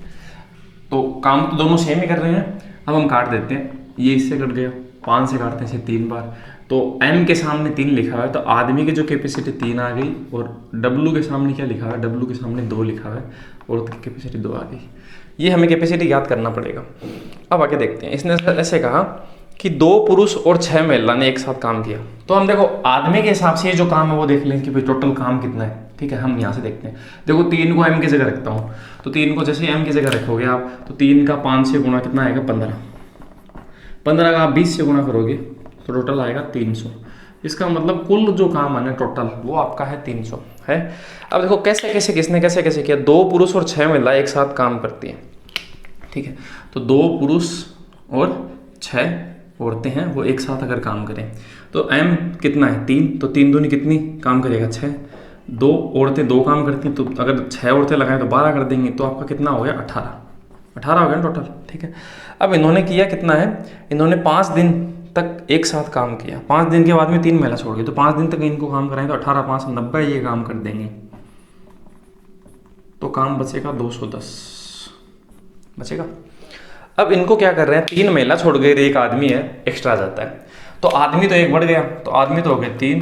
Speaker 1: तो काम तो दोनों सेम ही कर रहे हैं। अब हम काट देते हैं, ये इससे कट गया, 5 से काटते हैं इसे 3 बार। तो m के सामने 3 लिखा हुआ है, तो आदमी की जो कैपेसिटी 3 आ गई, और w के सामने क्या लिखा हुआ है, w के सामने 2 लिखा हुआ है, औरत की कैपेसिटी 2 आ गई। ये हमें कैपेसिटी याद करना पड़ेगा। अब आगे देखते हैं, इसने ऐसे कहा कि 2 पुरुष और 6 महिला ने एक साथ काम किया। तो हम देखो आदमी के हिसाब से ये जो काम है वो देख लें कि भाई टोटल काम कितना है, ठीक है। हम यहाँ से देखते हैं, देखो 3 को m की जगह रखता हूँ, तो 3 को जैसे m की जगह रखोगे आप, तो 3 का 5 से गुणा कितना आएगा 15, 15 का आप 20 से गुणा करोगे तो टोटल आएगा 300। इसका मतलब कुल जो काम है ना टोटल वो आपका है 300 है। अब देखो कैसे कैसे किसने कैसे कैसे किया, 2 पुरुष और 6 महिला एक साथ काम करती है, ठीक है। तो 2 पुरुष और 6 औरतें हैं वो एक साथ अगर काम करें तो m कितना है 3, तो 3 दूनी कितनी काम करेगा 6, 2 औरतें 2 काम करती हैं तो अगर 6 औरतें लगाएं तो 12 कर देंगे, तो आपका कितना हो गया 18 हो गया टोटल, ठीक है। अब इन्होंने किया कितना है, इन्होंने 5 दिन तक एक साथ काम किया, 5 दिन के बाद में 3 महिला छोड़ गई, तो 5 दिन तक इनको काम कराएं तो 18 5 90 ये काम कर देंगे, तो काम बचेगा 210 बचेगा। अब इनको क्या कर रहे हैं, 3 महिला छोड़ गए, एक आदमी है एक्स्ट्रा जाता है, तो आदमी तो एक बढ़ गया, तो आदमी तो हो गए 3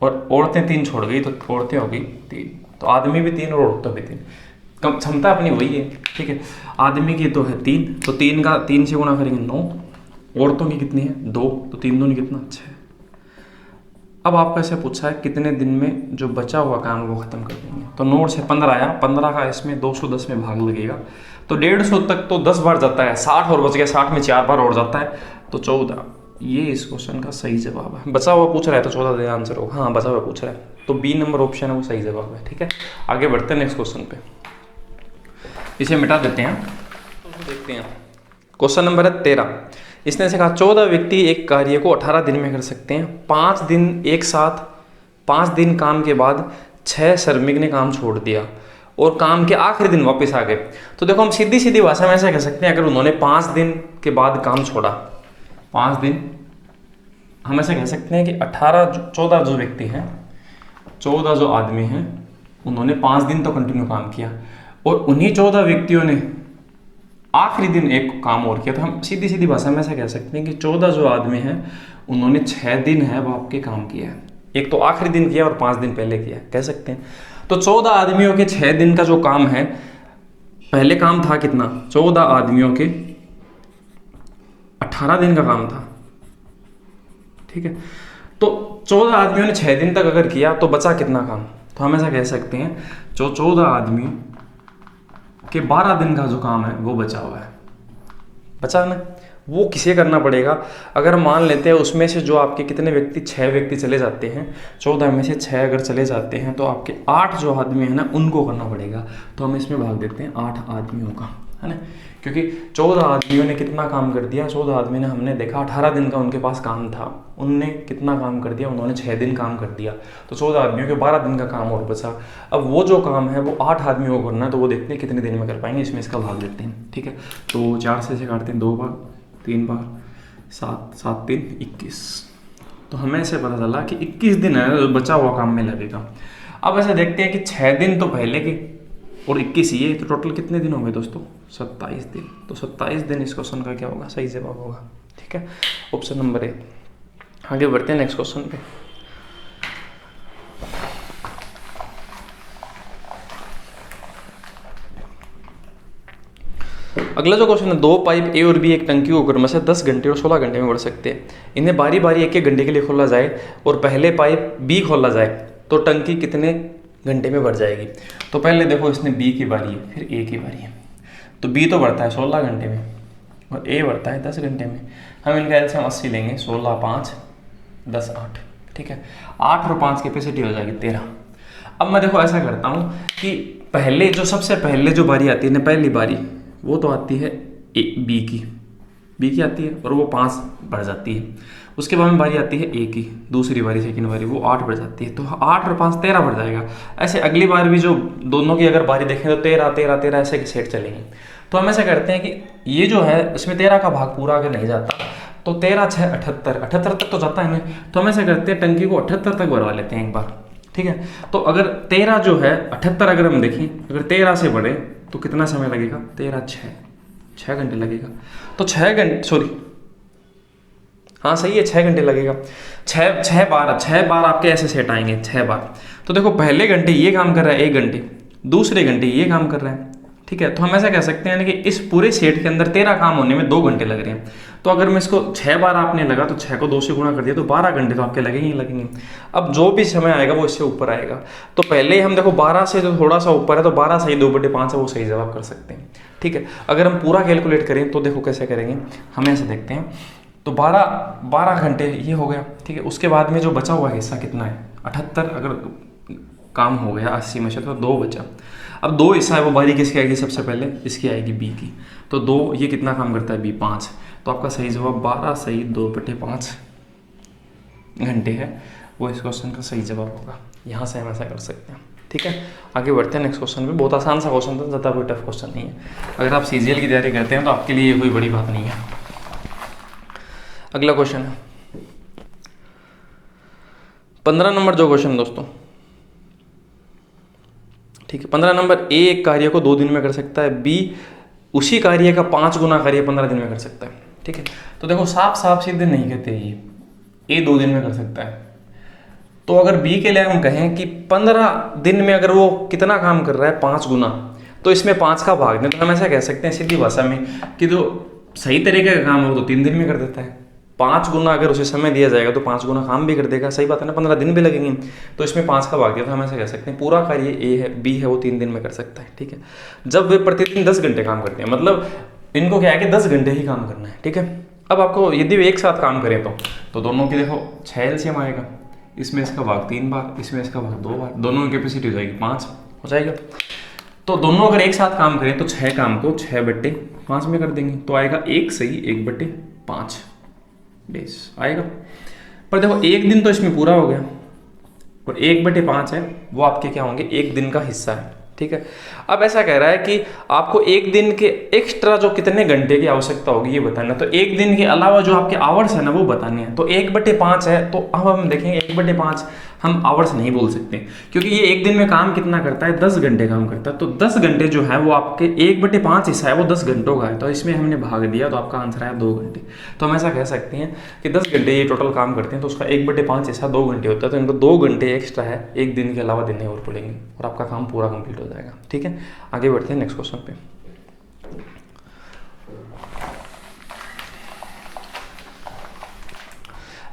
Speaker 1: और औरतें 3 छोड़ गई, तो औरतें हो गई 3, तो आदमी भी 3 और औरतें भी 3, कम क्षमता अपनी वही है, ठीक है। आदमी की तो है 3, तो 3 का 3 से गुणा करेंगे 9, औरतों की कितनी है 2, तो 3 दूनी कितना 6। अब आपका ऐसे पूछा है कितने दिन में जो बचा हुआ काम है वो खत्म कर देंगे, तो 9 से 15 आया, 15 का इसमें 210 में भाग लगेगा, तो 150 तक तो 10 बार जाता है, 60 और बच गया, 60 में 4 बार और जाता है, तो 14। ये इस क्वेश्चन का सही जवाब है। बचा हुआ पूछ रहा है तो 14 दे आंसर होगा, हाँ बचा हुआ पूछ रहा है, तो बी नंबर ऑप्शन है वो सही जवाब है, ठीक है। आगे बढ़ते हैं नेक्स्ट क्वेश्चन पे, इसे मिटा देते हैं, देखते हैं क्वेश्चन नंबर है 13। इसने से कहा 14 व्यक्ति एक कार्य को 18 दिन में कर सकते हैं, 5 दिन एक साथ, 5 दिन काम के बाद 6 श्रमिक ने काम छोड़ दिया और काम के आखिरी दिन वापस आ गए। तो देखो हम सीधी सीधी भाषा में ऐसा कह सकते हैं, अगर उन्होंने 5 दिन के बाद काम छोड़ा, 5 दिन हम ऐसा कह सकते हैं कि 14 जो व्यक्ति हैं, 14 जो आदमी हैं, उन्होंने 5 दिन तो कंटिन्यू काम किया और उन्हीं 14 व्यक्तियों ने आखिरी दिन एक काम और किया, तो हम सीधी सीधी भाषा में ऐसा कह सकते हैं कि 14 जो आदमी हैं उन्होंने 6 दिन है वो आपके काम किया है, एक तो आखिरी दिन किया और 5 दिन पहले किया, कह सकते हैं। तो 14 आदमियों के 6 दिन का जो काम है, पहले काम था कितना, 14 आदमियों के 18 दिन का काम था, ठीक है। तो 14 आदमियों ने 6 दिन तक अगर किया तो बचा कितना काम, तो हम ऐसा कह सकते हैं जो 14 आदमी के 12 दिन का जो काम है वो बचा हुआ है, बचा ना, वो किसे करना पड़ेगा। अगर मान लेते हैं उसमें से जो आपके कितने व्यक्ति, 6 व्यक्ति चले जाते हैं, 14 में से 6 अगर चले जाते हैं तो आपके 8 जो आदमी है ना उनको करना पड़ेगा, तो हम इसमें भाग देते हैं 8 आदमियों का, है ना, क्योंकि 14 आदमियों ने कितना काम कर दिया, 14 आदमी ने हमने देखा 18 दिन का उनके पास काम था, उनने कितना काम कर दिया, उन्होंने 6 दिन काम कर दिया, तो 14 आदमियों के 12 दिन का काम और बचा। अब वो जो काम है वो 8 आदमियों को करना है, तो वो देखते हैं कितने दिन में कर पाएंगे, इसमें इसका भाग देते हैं, ठीक है। तो 4 से काटते हैं 2 बार, 3 बार, 7 7 3 21, तो हमें ऐसे पता चला कि 21 दिन है बचा हुआ काम में लगेगा। अब ऐसे देखते हैं कि 6 दिन तो पहले के और 21 ये, तो टोटल कितने दिन होंगे दोस्तों, 27 दिन, तो 27 दिन इस क्वेश्चन का क्या होगा, सही जवाब होगा, ठीक है, ऑप्शन नंबर ए। आगे बढ़ते हैं नेक्स्ट क्वेश्चन पे। अगला जो क्वेश्चन है, 2 पाइप ए और बी एक टंकी को क्रम से 10 घंटे और 16 घंटे में बढ़ सकते हैं, इन्हें बारी बारी एक घंटे के लिए खोला जाए और पहले पाइप बी खोला जाए तो टंकी कितने घंटे में भर जाएगी। तो पहले देखो इसने बी की बारी है, फिर ए की बारी है, तो बी तो बढ़ता है 16 घंटे में और ए बढ़ता है 10 घंटे में, हम इनका एलसीएम 80 लेंगे, 16 5 10 8, ठीक है, 8 और 5 कैपेसिटी हो जाएगी 13। अब मैं देखो ऐसा करता हूँ कि पहले जो सबसे पहले जो बारी आती है ना, पहली बारी वो तो आती है बी की आती है और वो 5 बढ़ जाती है, उसके बाद में बारी आती है ए की, दूसरी बारी सेकंड बारी वो 8 बढ़ जाती है, तो 8 और 5 13 बढ़ जाएगा। ऐसे अगली बार भी जो दोनों की अगर बारी देखें तो 13 13 13 ऐसे सेट चलेंगे। तो हम ऐसा करते हैं कि ये जो है इसमें 13 का भाग पूरा अगर नहीं जाता तो 13 6 78 तक तो जाता है ना, तो हम ऐसा करते हैं टंकी को 78 तक भरवा लेते हैं एक बार, ठीक है। तो अगर 13 जो है 78 अगर हम देखें, अगर 13 से बढ़े तो कितना समय लगेगा, 13 6 घंटे लगेगा, तो 6 घंटे सॉरी हाँ सही है 6 घंटे लगेगा, 6 बार आपके ऐसे सेट आएंगे 6 बार। तो देखो पहले घंटे ये काम कर रहा है 1 घंटे, दूसरे घंटे ये काम कर रहा है, ठीक है। तो हम ऐसा कह सकते हैं कि इस पूरे सेट के अंदर 13 काम होने में 2 घंटे लग रहे हैं, तो अगर मैं इसको 6 बार आपने लगा तो 6 को 2 से गुणा कर दिया तो 12 घंटे तो आपके लगेंगे ही लगेंगे। अब जो भी समय आएगा वो इससे ऊपर आएगा, तो पहले ही हम देखो 12 से जो थोड़ा सा ऊपर है तो 12 सही 2/5 है वो सही जवाब कर सकते हैं, ठीक है। अगर हम पूरा कैलकुलेट करें तो देखो कैसे करेंगे, हम ऐसे देखते हैं तो 12 घंटे ये हो गया, ठीक है। उसके बाद में जो बचा हुआ हिस्सा कितना है, 78। अगर काम हो गया 80 में से तो 2 बचा। अब 2 हिस्सा है, वो बारी किसकी आएगी, सबसे पहले इसकी आएगी बी की। तो 2 ये कितना काम करता है, बी 5। तो आपका सही जवाब 12 सही 2/5 घंटे है, वो इस क्वेश्चन का सही जवाब होगा। यहाँ से हम ऐसा कर सकते हैं, ठीक है। आगे बढ़ते हैं नेक्स्ट क्वेश्चन पे। बहुत आसान सा क्वेश्चन था, ज़्यादा कोई टफ क्वेश्चन नहीं है। अगर आप सीजीएल की तैयारी करते हैं तो आपके लिए कोई बड़ी बात नहीं है। अगला क्वेश्चन है 15 नंबर जो क्वेश्चन है दोस्तों, ठीक है। 15 नंबर, ए एक कार्य को 2 दिन में कर सकता है, बी उसी कार्य का 5 गुना कार्य 15 दिन में कर सकता है, ठीक है। तो देखो साफ साफ सीधे नहीं कहते ये ए 2 दिन में कर सकता है। तो अगर बी के लिए हम कहें कि 15 दिन में अगर वो कितना काम कर रहा है, 5 गुना, तो इसमें 5 का भाग दें, तो हम ऐसा कह सकते हैं सीधी भाषा में कि जो सही तरीके का काम है वो तो 3 दिन में कर देता है। 5 गुना अगर उसे समय दिया जाएगा तो 5 गुना काम भी कर देगा, सही बात है ना, 15 दिन भी लगेंगे। तो इसमें 5 का भाग दिया, तो हम ऐसा कह सकते हैं पूरा कार्य ए है, बी है, वो 3 दिन में कर सकता है, ठीक है। जब वे प्रतिदिन 10 घंटे काम करते हैं, मतलब इनको क्या है कि 10 घंटे ही काम करना है, ठीक है। अब आपको यदि वे एक साथ काम करें तो दोनों की देखो 6 एलसीएम आएगा, इसमें इसका भाग 3 बार, इसमें इसका भाग 2 बार, दोनों की कैपेसिटी हो जाएगी 5 हो जाएगा। तो दोनों अगर एक साथ काम करें तो 6 काम को 6/5 में कर देंगे, तो आएगा 1 सही 1/5 बेस आएगा। पर देखो 1 दिन तो इसमें पूरा हो गया, और 1/5 है वो आपके क्या होंगे, 1 दिन का हिस्सा है, ठीक है। अब ऐसा कह रहा है कि आपको 1 दिन के एक्स्ट्रा जो कितने घंटे की आवश्यकता होगी ये बताना, तो 1 दिन के अलावा जो आपके आवर्स है ना वो बताने हैं। तो 1/5 है, तो अब हम देखेंगे 1/5 हम आवर्स नहीं बोल सकते, क्योंकि ये 1 दिन में काम कितना करता है, 10 घंटे काम करता है। तो 10 घंटे जो है वो आपके 1/5 हिस्सा है, वो 10 घंटों का है, तो इसमें हमने भाग दिया, तो आपका आंसर है 2 घंटे। तो हम ऐसा कह सकते हैं कि 10 घंटे ये टोटल काम करते हैं, तो उसका 1/5 हिस्सा 2 घंटे होता है, तो इनको 2 घंटे एक्स्ट्रा है, 1 दिन के अलावा देने और पड़ेंगे, और आपका काम पूरा कंप्लीट हो जाएगा, ठीक है। आगे बढ़ते हैं नेक्स्ट क्वेश्चन पे।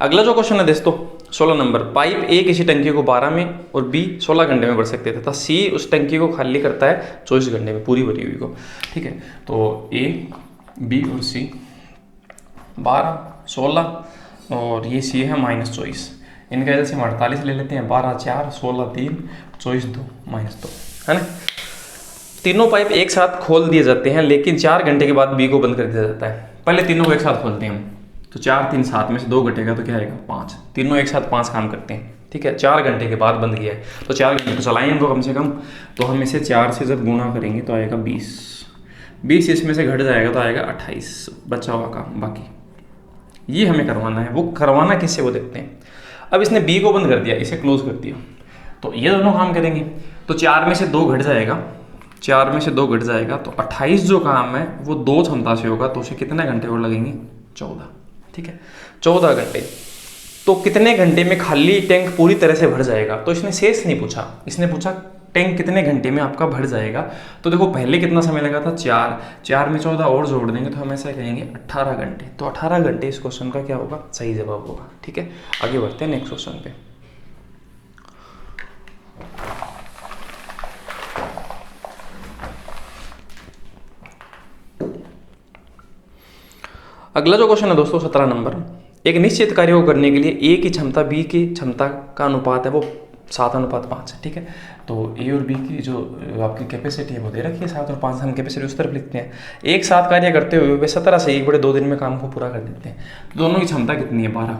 Speaker 1: अगला जो क्वेश्चन है दोस्तों 16 नंबर, पाइप ए किसी टंकी को 12 में और बी 16 घंटे में भर सकते थे, तथा सी उस टंकी को खाली करता है 24 घंटे में पूरी भरी हुई को, ठीक है। तो ए बी और सी 12 16 और ये सी है -24, इनका एलसीएम 48 ले लेते हैं, 12 4 16 3 24 2 -2 है ना। तीनों पाइप एक साथ खोल दिए जाते हैं, लेकिन 4 घंटे के बाद बी को बंद कर दिया जाता है। पहले तीनों को एक साथ खोलते हैं हम, तो 4 3 7 में से 2 घटेगा तो क्या आएगा 5, तीनों एक साथ 5 काम करते हैं, ठीक है। 4 घंटे के बाद बंद किया है, तो 4 घंटे तो चलाएंगे इनको कम से कम, तो हम इसे 4 से जब गुणा करेंगे तो आएगा 20 इसमें से घट जाएगा तो आएगा 28 बचा हुआ काम बाकी। ये हमें करवाना है, वो करवाना किससे वो देखते हैं। अब इसने बी को बंद कर दिया, इसे क्लोज कर दिया, तो ये दोनों काम करेंगे, तो 4 में से 2 घट जाएगा, 4 में से 2 घट जाएगा, तो 28 जो काम है वो 2 क्षमता से होगा, तो उसे कितने घंटे और लगेंगे 14, ठीक है 14 घंटे। तो कितने घंटे में खाली टैंक पूरी तरह से भर जाएगा, तो इसने शेष नहीं पूछा, इसने पूछा टैंक कितने घंटे में आपका भर जाएगा। तो देखो पहले कितना समय लगा था 4 में 14 और जोड़ देंगे तो हम ऐसा कहेंगे 18 घंटे। तो 18 घंटे इस क्वेश्चन का क्या होगा, सही जवाब होगा, ठीक है। आगे बढ़ते हैं नेक्स्ट क्वेश्चन पे। अगला जो क्वेश्चन है दोस्तों 17 नंबर, एक निश्चित कार्य को करने के लिए ए की क्षमता बी की क्षमता का अनुपात है वो 7:5 है, ठीक है। तो ए और बी की जो आपकी कैपेसिटी है वो दे रखी है 7 और 5, हम कैपेसिटी उस तरफ लिखते हैं। एक साथ कार्य करते हुए वे 17 से 1/2 दिन में काम को पूरा कर देते हैं, तो दोनों की क्षमता कितनी है 12,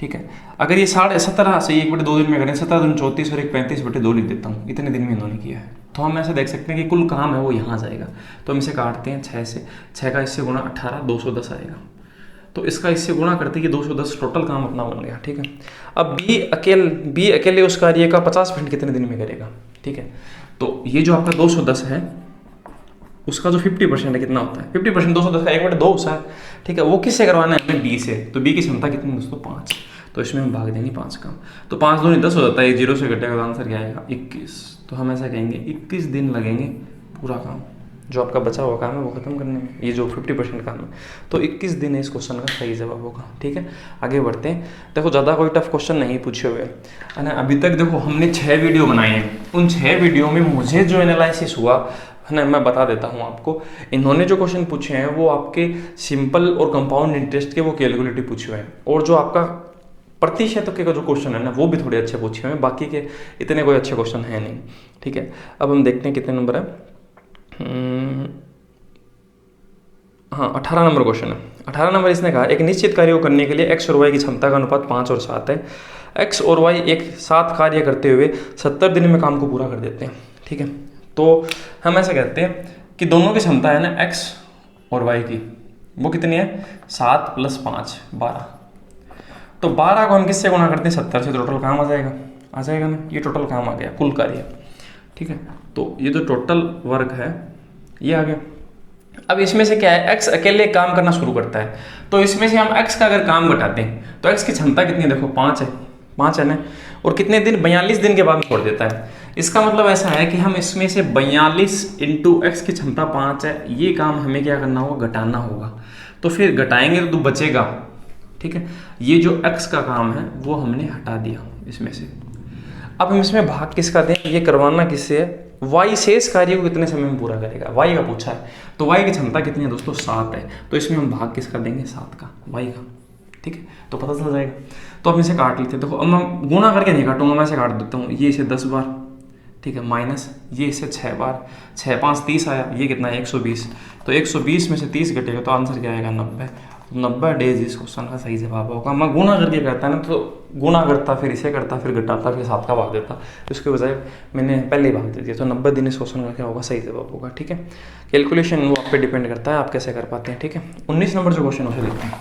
Speaker 1: ठीक है। अगर ये 17.5 से 1/2 दिन में करें, 17 दूनी 34 और 1 35/2 लिख देता हूँ, इतने दिन में इन्होंने किया है, तो हम ऐसे देख सकते हैं कि कुल काम है वो यहाँ जाएगा। तो हम इसे काटते हैं 6 से, 6 का इससे गुणा 18 210 आएगा, तो इसका इससे गुणा करते कि 210 टोटल काम अपना बन गया, ठीक है। अब बी अकेले उस कार्य का 50% कितने दिन में करेगा, ठीक है। तो ये जो आपका 210 है उसका जो 50% है कितना होता है, 50% 210 का 1/2 होता है, ठीक है। वो किससे करवाना है हमें, बी से। तो बी की क्षमता कितनी दोस्तों 5, तो इसमें हम भाग देंगे 5 का, तो 5 दूनी 10 हो जाता है, 0 से घटेगा तो आंसर क्या आएगा 21। तो हम ऐसा कहेंगे 21 दिन लगेंगे पूरा काम, जो आपका बचा हुआ काम है वो खत्म करने में, ये जो 50% काम है, तो 21 दिन है इस क्वेश्चन का सही जवाब होगा, ठीक है। आगे बढ़ते हैं। देखो ज़्यादा कोई टफ क्वेश्चन नहीं पूछे हुए है ना। अभी तक देखो हमने 6 वीडियो बनाए हैं, उन 6 वीडियो में मुझे जो एनालिसिस हुआ है ना, मैं बता देता हूँ आपको। इन्होंने जो क्वेश्चन पूछे हैं वो आपके सिंपल और कंपाउंड इंटरेस्ट के वो कैलकुलेटिव पूछे हुए हैं, और जो आपका प्रतिशत के जो क्वेश्चन है ना वो भी थोड़े अच्छे पूछे हुए हैं, बाकी के इतने कोई अच्छे क्वेश्चन है नहीं। ठीक है, अब हम देखते हैं कितने नंबर है। हाँ, 18 नंबर क्वेश्चन है। 18 नंबर इसने कहा एक निश्चित कार्य को करने के लिए एक्स और वाई की क्षमता का अनुपात 5 और 7 है। एक्स और वाई एक साथ कार्य करते हुए 70 दिन में काम को पूरा कर देते हैं। ठीक है, तो हम ऐसा कहते हैं कि दोनों की क्षमता है ना एक्स और वाई की, वो कितनी है 7 + 5 12। तो 12 को हम किससे गुणा करते हैं 70 से, तो टोटल काम आ जाएगा ना, ये टोटल काम आ गया कुल कार्य। ठीक है, तो ये जो टोटल वर्क है ये आ गया। अब इसमें से क्या है, एक्स अकेले काम करना शुरू करता है, तो इसमें से हम एक्स का अगर काम घटाते हैं तो एक्स की क्षमता कितनी है, देखो 5 है ना, और कितने दिन 42 दिन के बाद छोड़ देता है। इसका मतलब ऐसा है कि हम इसमें से 42 × एक्स की क्षमता 5 है, ये काम हमें क्या करना होगा, घटाना होगा। तो फिर घटाएंगे तो बचेगा। ठीक है, ये जो एक्स का काम है वो हमने हटा दिया इसमें से। अब हम इसमें भाग किसका दें, ये करवाना किससे है, वाई शेष कार्य को कितने समय में पूरा करेगा, वाई का पूछा है, तो वाई की क्षमता कितनी है दोस्तों 7 है, तो इसमें हम भाग किसका देंगे 7 का, वाई का। ठीक है, तो पता चल जाएगा। तो हम इसे काट लेते हैं, देखो अब मैं गुणा करके नहीं काटूंगा, मैं इसे काट देता हूँ, ये इसे 10 बार, ठीक है, माइनस ये इसे 6 बार, 6 × 5 = 30 आया, ये कितना है 120, तो 120 में से 30 घटेगा तो आंसर क्या आएगा 90। 90 डेज इस क्वेश्चन का सही जवाब होगा। मैं गुणा करके करता ना, तो गुणा करता फिर इसे करता फिर घटाता फिर 7 का भाग देता, उसके बजाय मैंने पहले ही भाग दे दिया, तो 90 दिन इस क्वेश्चन का क्या होगा, सही जवाब होगा। ठीक है, कैलकुलेशन वो आप पे डिपेंड करता है आप कैसे कर पाते हैं। ठीक है, 19 नंबर जो क्वेश्चन उसे देखते हैं।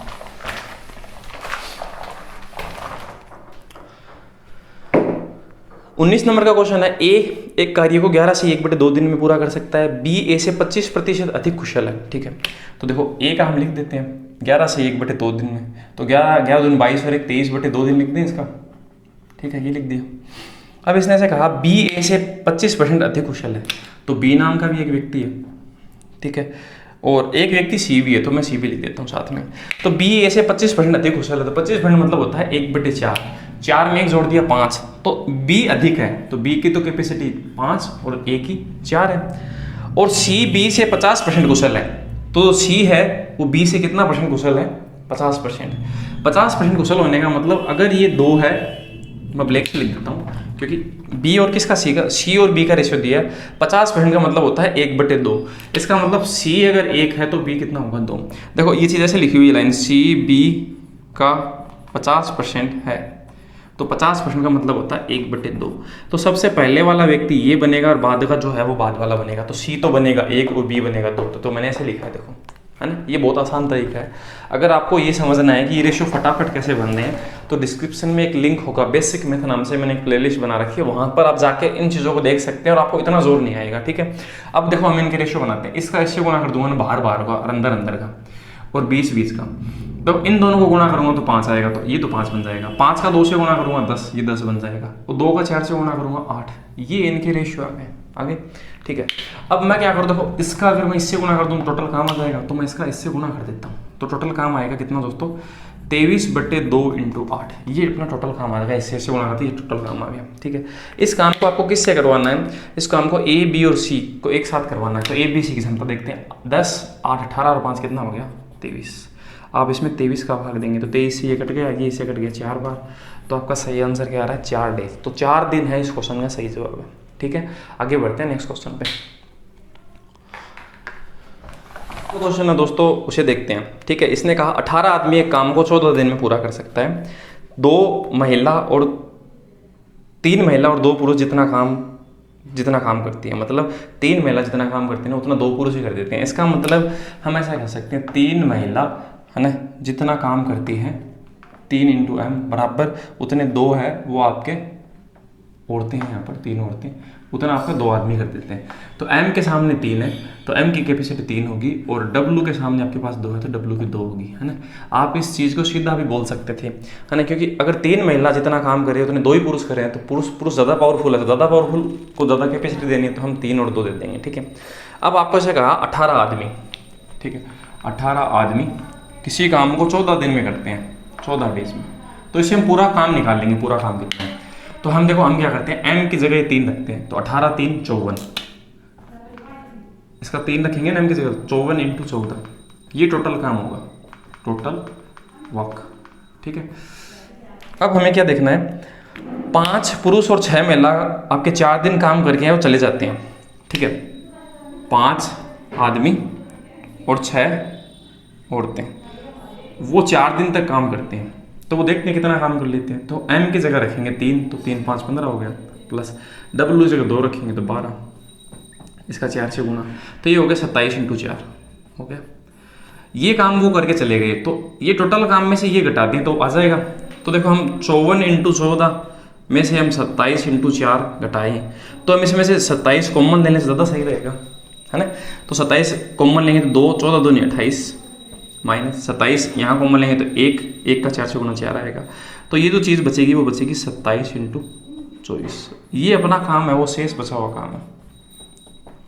Speaker 1: 19 नंबर का क्वेश्चन है, ए एक कार्य को 11 से 1/2 दिन में पूरा कर सकता है, बी ए से 25% अधिक कुशल है। ठीक है, तो देखो ए का हम लिख देते हैं 11 से 1/2 दिन में, तो 11 दूनी 22 और 1 23/2 दिन लिख दें इसका। ठीक है, ये लिख दिया। अब इसने ऐसे कहा बी ए से 25% अधिक कुशल है, तो बी नाम का भी एक व्यक्ति है। ठीक है, और एक व्यक्ति सी भी है, तो मैं सी भी लिख देता हूँ साथ में। तो बी ए से 25% अधिक कुशल है, तो 25% मतलब होता है 1/4, 4 में 1 जोड़ दिया 5, तो बी अधिक है, तो बी की तो कैपेसिटी 5 और ए की 4 है। और सी बी से 50% कुशल है, तो सी है वो बी से कितना परसेंट कुशल है 50%। 50% कुशल होने का मतलब अगर ये 2 है, मैं ब्लैक से लिख देता हूँ क्योंकि बी और किसका सी और बी का रेशियो दिया है, 50% का मतलब होता है 1/2। इसका मतलब सी अगर 1 है तो बी कितना होगा 2। देखो ये चीज़ ऐसे लिखी हुई है लाइन, सी बी का 50% है, तो 50% का मतलब होता है 1/2। तो सबसे पहले वाला व्यक्ति ये बनेगा और बाद का जो है वो बाद वाला बनेगा, तो सी तो बनेगा 1 और बी बनेगा 2। तो मैंने ऐसे लिखा है, देखो है ना, ये बहुत आसान तरीका है। अगर आपको ये समझना है कि ये रेशियो फटाफट कैसे बनने हैं, तो डिस्क्रिप्शन में एक लिंक होगा, बेसिक मैथ नाम से मैंने एक प्लेलिस्ट बना रखी है, वहां पर आप जाके इन चीज़ों को देख सकते हैं और आपको इतना जोर नहीं आएगा। ठीक है, अब देखो हम इनके रेशियो बनाते हैं, इसका रेशियो गुणा कर दूंगा ना बाहर का और अंदर का और 20 का, तो इन दोनों को गुणा करूंगा तो 5 आएगा, तो ये तो 5 बन जाएगा। 5 का 2 से गुणा करूंगा 10, ये 10 बन जाएगा। और 2 का 4 से गुणा करूंगा 8, ये इनके रेशियो आ गए आगे। ठीक है, अब मैं क्या करूँ, देखो इसका अगर मैं इससे गुणा कर दूँ टोटल काम आ जाएगा, तो मैं इसका इससे गुणा कर देता हूँ, तो टोटल काम आएगा कितना दोस्तों 23/2 × 8, ये अपना टोटल काम आ जाएगा। इससे गुणा करती है, टोटल काम आ गया। ठीक है, इस काम को आपको किससे करवाना है, इस काम को ए बी और सी को एक साथ करवाना है। तो ए बी सी की क्षमता देखते हैं, 10 8 18 और 5 कितना हो गया 23। आप इसमें 23 का भाग देंगे तो 23 से ये कट गया, ये इससे कट गया 4 बार, तो आपका सही आंसर क्या आ रहा है 4 डेज। तो 4 दिन है इस क्वेश्चन का सही जवाब है। ठीक है, आगे बढ़ते हैं नेक्स्ट क्वेश्चन पे। तो क्वेश्चन है दोस्तों उसे देखते हैं। ठीक है, इसने कहा 18 आदमी एक काम को 14 दिन में पूरा कर सकता है। 3 महिला और 2 पुरुष जितना काम करती है, मतलब 3 महिला जितना काम करती है उतना 2 पुरुष ही कर देते हैं। इसका मतलब हम ऐसा कह सकते हैं 3 महिला है ना जितना काम करती है 3 × m बराबर उतने 2 है वो आपके औरतें हैं, यहाँ पर 3 औरतें, उतना आपका 2 आदमी कर देते हैं। तो m के सामने 3 है तो m की कैपेसिटी 3 होगी, और w के सामने आपके पास 2 है तो w की 2 होगी, है ना। आप इस चीज़ को सीधा भी बोल सकते थे, है ना, क्योंकि अगर 3 महिला जितना काम करे उतने 2 ही पुरुष करें तो पुरुष ज़्यादा पावरफुल है, तो ज़्यादा पावरफुल को ज़्यादा कैपेसिटी देनी है तो हम 3 और 2 दे देंगे। ठीक है, अब आपको ऐसे कहा 18 आदमी, ठीक है 18 आदमी किसी काम को 14 दिन में करते हैं, 14 डेज में, तो इससे हम पूरा काम निकाल लेंगे, पूरा काम कितना है। तो हम देखो हम क्या करते हैं m की जगह 3 रखते हैं, तो 18 × 3 = 54, इसका 3 रखेंगे ना की जगह, 54 इंटू 14, ये टोटल काम होगा, टोटल वर्क। ठीक है, अब हमें क्या देखना है, 5 पुरुष और 6 महिला आपके 4 दिन काम करके वो चले जाते हैं। ठीक है, 5 आदमी और 6 औरतें, वो 4 दिन तक काम करते हैं। तो वो देखते हैं कितना काम कर लेते हैं। तो m की जगह रखेंगे 3, तो 3 5 15 हो गया, प्लस w जगह 2 रखेंगे तो 12, इसका 4 से गुना, तो ये हो गया 27 इंटू 4 हो गया। ये काम वो करके चले गए, तो ये टोटल काम में से ये घटा दें तो आ जाएगा। तो देखो हम 54 इंटू 14 में से हम 27 इंटू 4 घटाएँ, तो हम इसमें से 27 कॉमन लेने से ज़्यादा सही रहेगा, है ना। तो 27 कॉमन लेंगे तो 2, 14 दूनी 28, माइनस 27 यहाँ कॉमन लेंगे तो 1 का 4 से गुना 4 आएगा। तो ये जो चीज़ बचेगी वो बचेगी 27 इंटू 24। ये अपना काम है, वो शेष बचा हुआ काम है।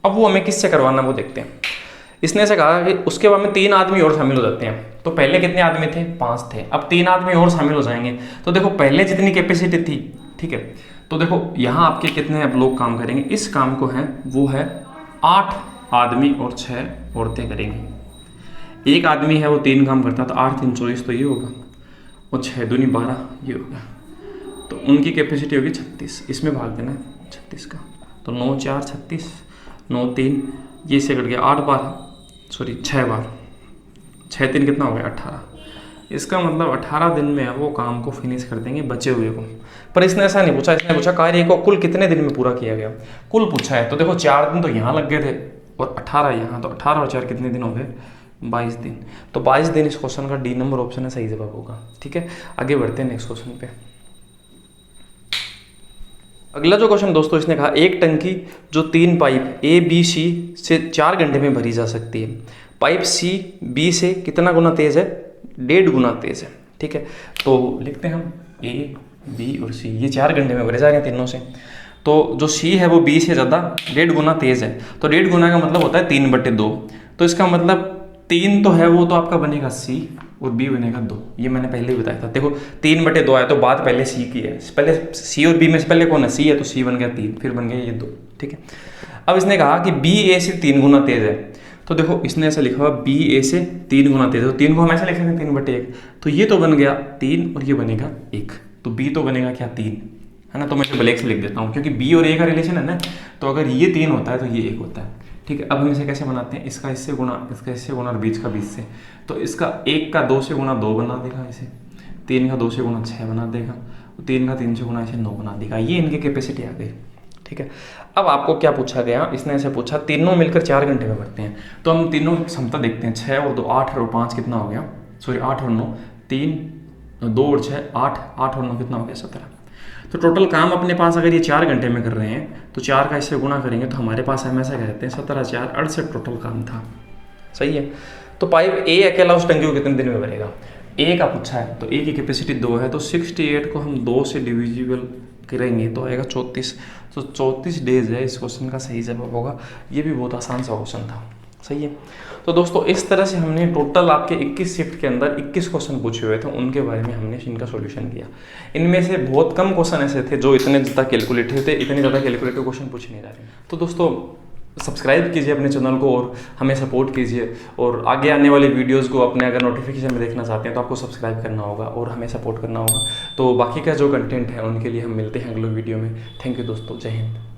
Speaker 1: अब वो हमें किससे करवाना वो देखते हैं। इसने ऐसे कहा कि उसके बाद में 3 आदमी और शामिल हो जाते हैं। तो पहले कितने आदमी थे, 5 थे, अब 3 आदमी और शामिल हो जाएंगे। तो देखो पहले जितनी कैपेसिटी थी, ठीक है, तो देखो यहाँ आपके कितने अब लोग काम करेंगे, इस काम को है वो है 8 आदमी और 6 औरतें करेंगी। एक आदमी है वो 3 काम करता है, तो 8 3 24, तो ये होगा, और 6 दूनी 12 ये होगा। तो उनकी कैपेसिटी होगी 36, इसमें भाग देना 36 का, तो 9 4 36, 9 3 ये से कट गया 8 बार, सॉरी 6 बार, 6 3 कितना हो गया 18। इसका मतलब 18 दिन में वो काम को फिनिश कर देंगे बचे हुए को। पर इसने ऐसा नहीं पूछा, इसने पूछा कार्य को कुल कितने दिन में पूरा किया गया, कुल पूछा है। तो देखो 4 दिन तो यहाँ लग गए थे और 18 यहाँ, तो 18 और 4 कितने दिन हो गए, 22 दिन। तो 22 दिन इस क्वेश्चन का डी नंबर ऑप्शन है सही जवाब होगा। ठीक है, आगे बढ़ते हैं नेक्स्ट क्वेश्चन पे। अगला जो क्वेश्चन दोस्तों इसने कहा, एक टंकी जो 3 पाइप ए बी सी से 4 घंटे में भरी जा सकती है, पाइप सी बी से कितना गुना तेज है, 1.5 गुना तेज है। ठीक है, तो लिखते हैं हम ए बी और सी, ये 4 घंटे में भरे जा रहे हैं तीनों से। तो जो सी है वो बी से ज़्यादा 1.5 गुना तेज है, तो 1.5 गुना का मतलब होता है 3/2। तो इसका मतलब 3 तो है वो तो आपका बनेगा सी और बी बनेगा 2, ये मैंने पहले ही बताया था। देखो 3/2 है तो बात पहले सी की है, पहले सी और बी में से पहले कौन है, सी है, तो सी बन गया 3, फिर बन गया ये 2। ठीक है, अब इसने कहा कि बी ए से 3 गुना तेज है। तो देखो इसने ऐसा लिखा हुआ बी ए से 3 गुना तेज है, तो 3 को हम ऐसे लिख सकते हैं 3/1, तो ये तो बन गया 3 और ये बनेगा 1, तो बी तो बनेगा क्या 3, है ना। तो मैं ब्लैक से लिख देता हूँ क्योंकि बी और ए का रिलेशन है ना, तो अगर ये 3 होता है तो ये 1 होता है। ठीक है, अब हम इसे कैसे बनाते हैं, इसका इससे गुना, इसका इससे गुना और बीच का बीच से। तो इसका 1 का 2 से गुना 2 बना देगा, इसे 3 का 2 से गुना 6 बना देगा, 3 का 3 से गुना इसे 9 बना देगा। ये इनकी कैपेसिटी आ गई। ठीक है, अब आपको क्या पूछा गया, इसने ऐसे पूछा तीनों मिलकर 4 घंटे में भरते हैं। तो हम तीनों की क्षमता देखते हैं, 6 और 2 8 और 5 कितना हो गया, सॉरी 8 और 9 3, 2 और 6 8, 8 और 9 कितना हो गया 17। तो टोटल काम अपने पास अगर ये 4 घंटे में कर रहे हैं तो 4 का इससे गुना करेंगे तो हमारे पास हम ऐसा कहते हैं 17 4 68 टोटल काम था। सही है, तो पाइप ए अकेला उस टंकी को कितने दिन में भरेगा, ए का पूछा है, तो ए की कैपेसिटी 2 है, तो 68 को हम 2 से डिविजिबल करेंगे तो आएगा 34। तो 34 डेज है, इस क्वेश्चन का सही जवाब होगा। ये भी बहुत आसान सा क्वेश्चन था। सही है, तो दोस्तों इस तरह से हमने टोटल आपके 21 शिफ्ट के अंदर 21 क्वेश्चन पूछे हुए थे, उनके बारे में हमने इनका सॉल्यूशन किया। इनमें से बहुत कम क्वेश्चन ऐसे थे जो इतने ज़्यादा कैलकुलेटिव थे, इतने ज़्यादा कैलकुलेटिव क्वेश्चन पूछ नहीं रहे। तो दोस्तों सब्सक्राइब कीजिए अपने चैनल को और हमें सपोर्ट कीजिए, और आगे आने वाली वीडियोस को अपने अगर नोटिफिकेशन में देखना चाहते हैं तो आपको सब्सक्राइब करना होगा और हमें सपोर्ट करना होगा। तो बाकी का जो कंटेंट है उनके लिए हम मिलते हैं अगले वीडियो में। थैंक यू दोस्तों, जय हिंद।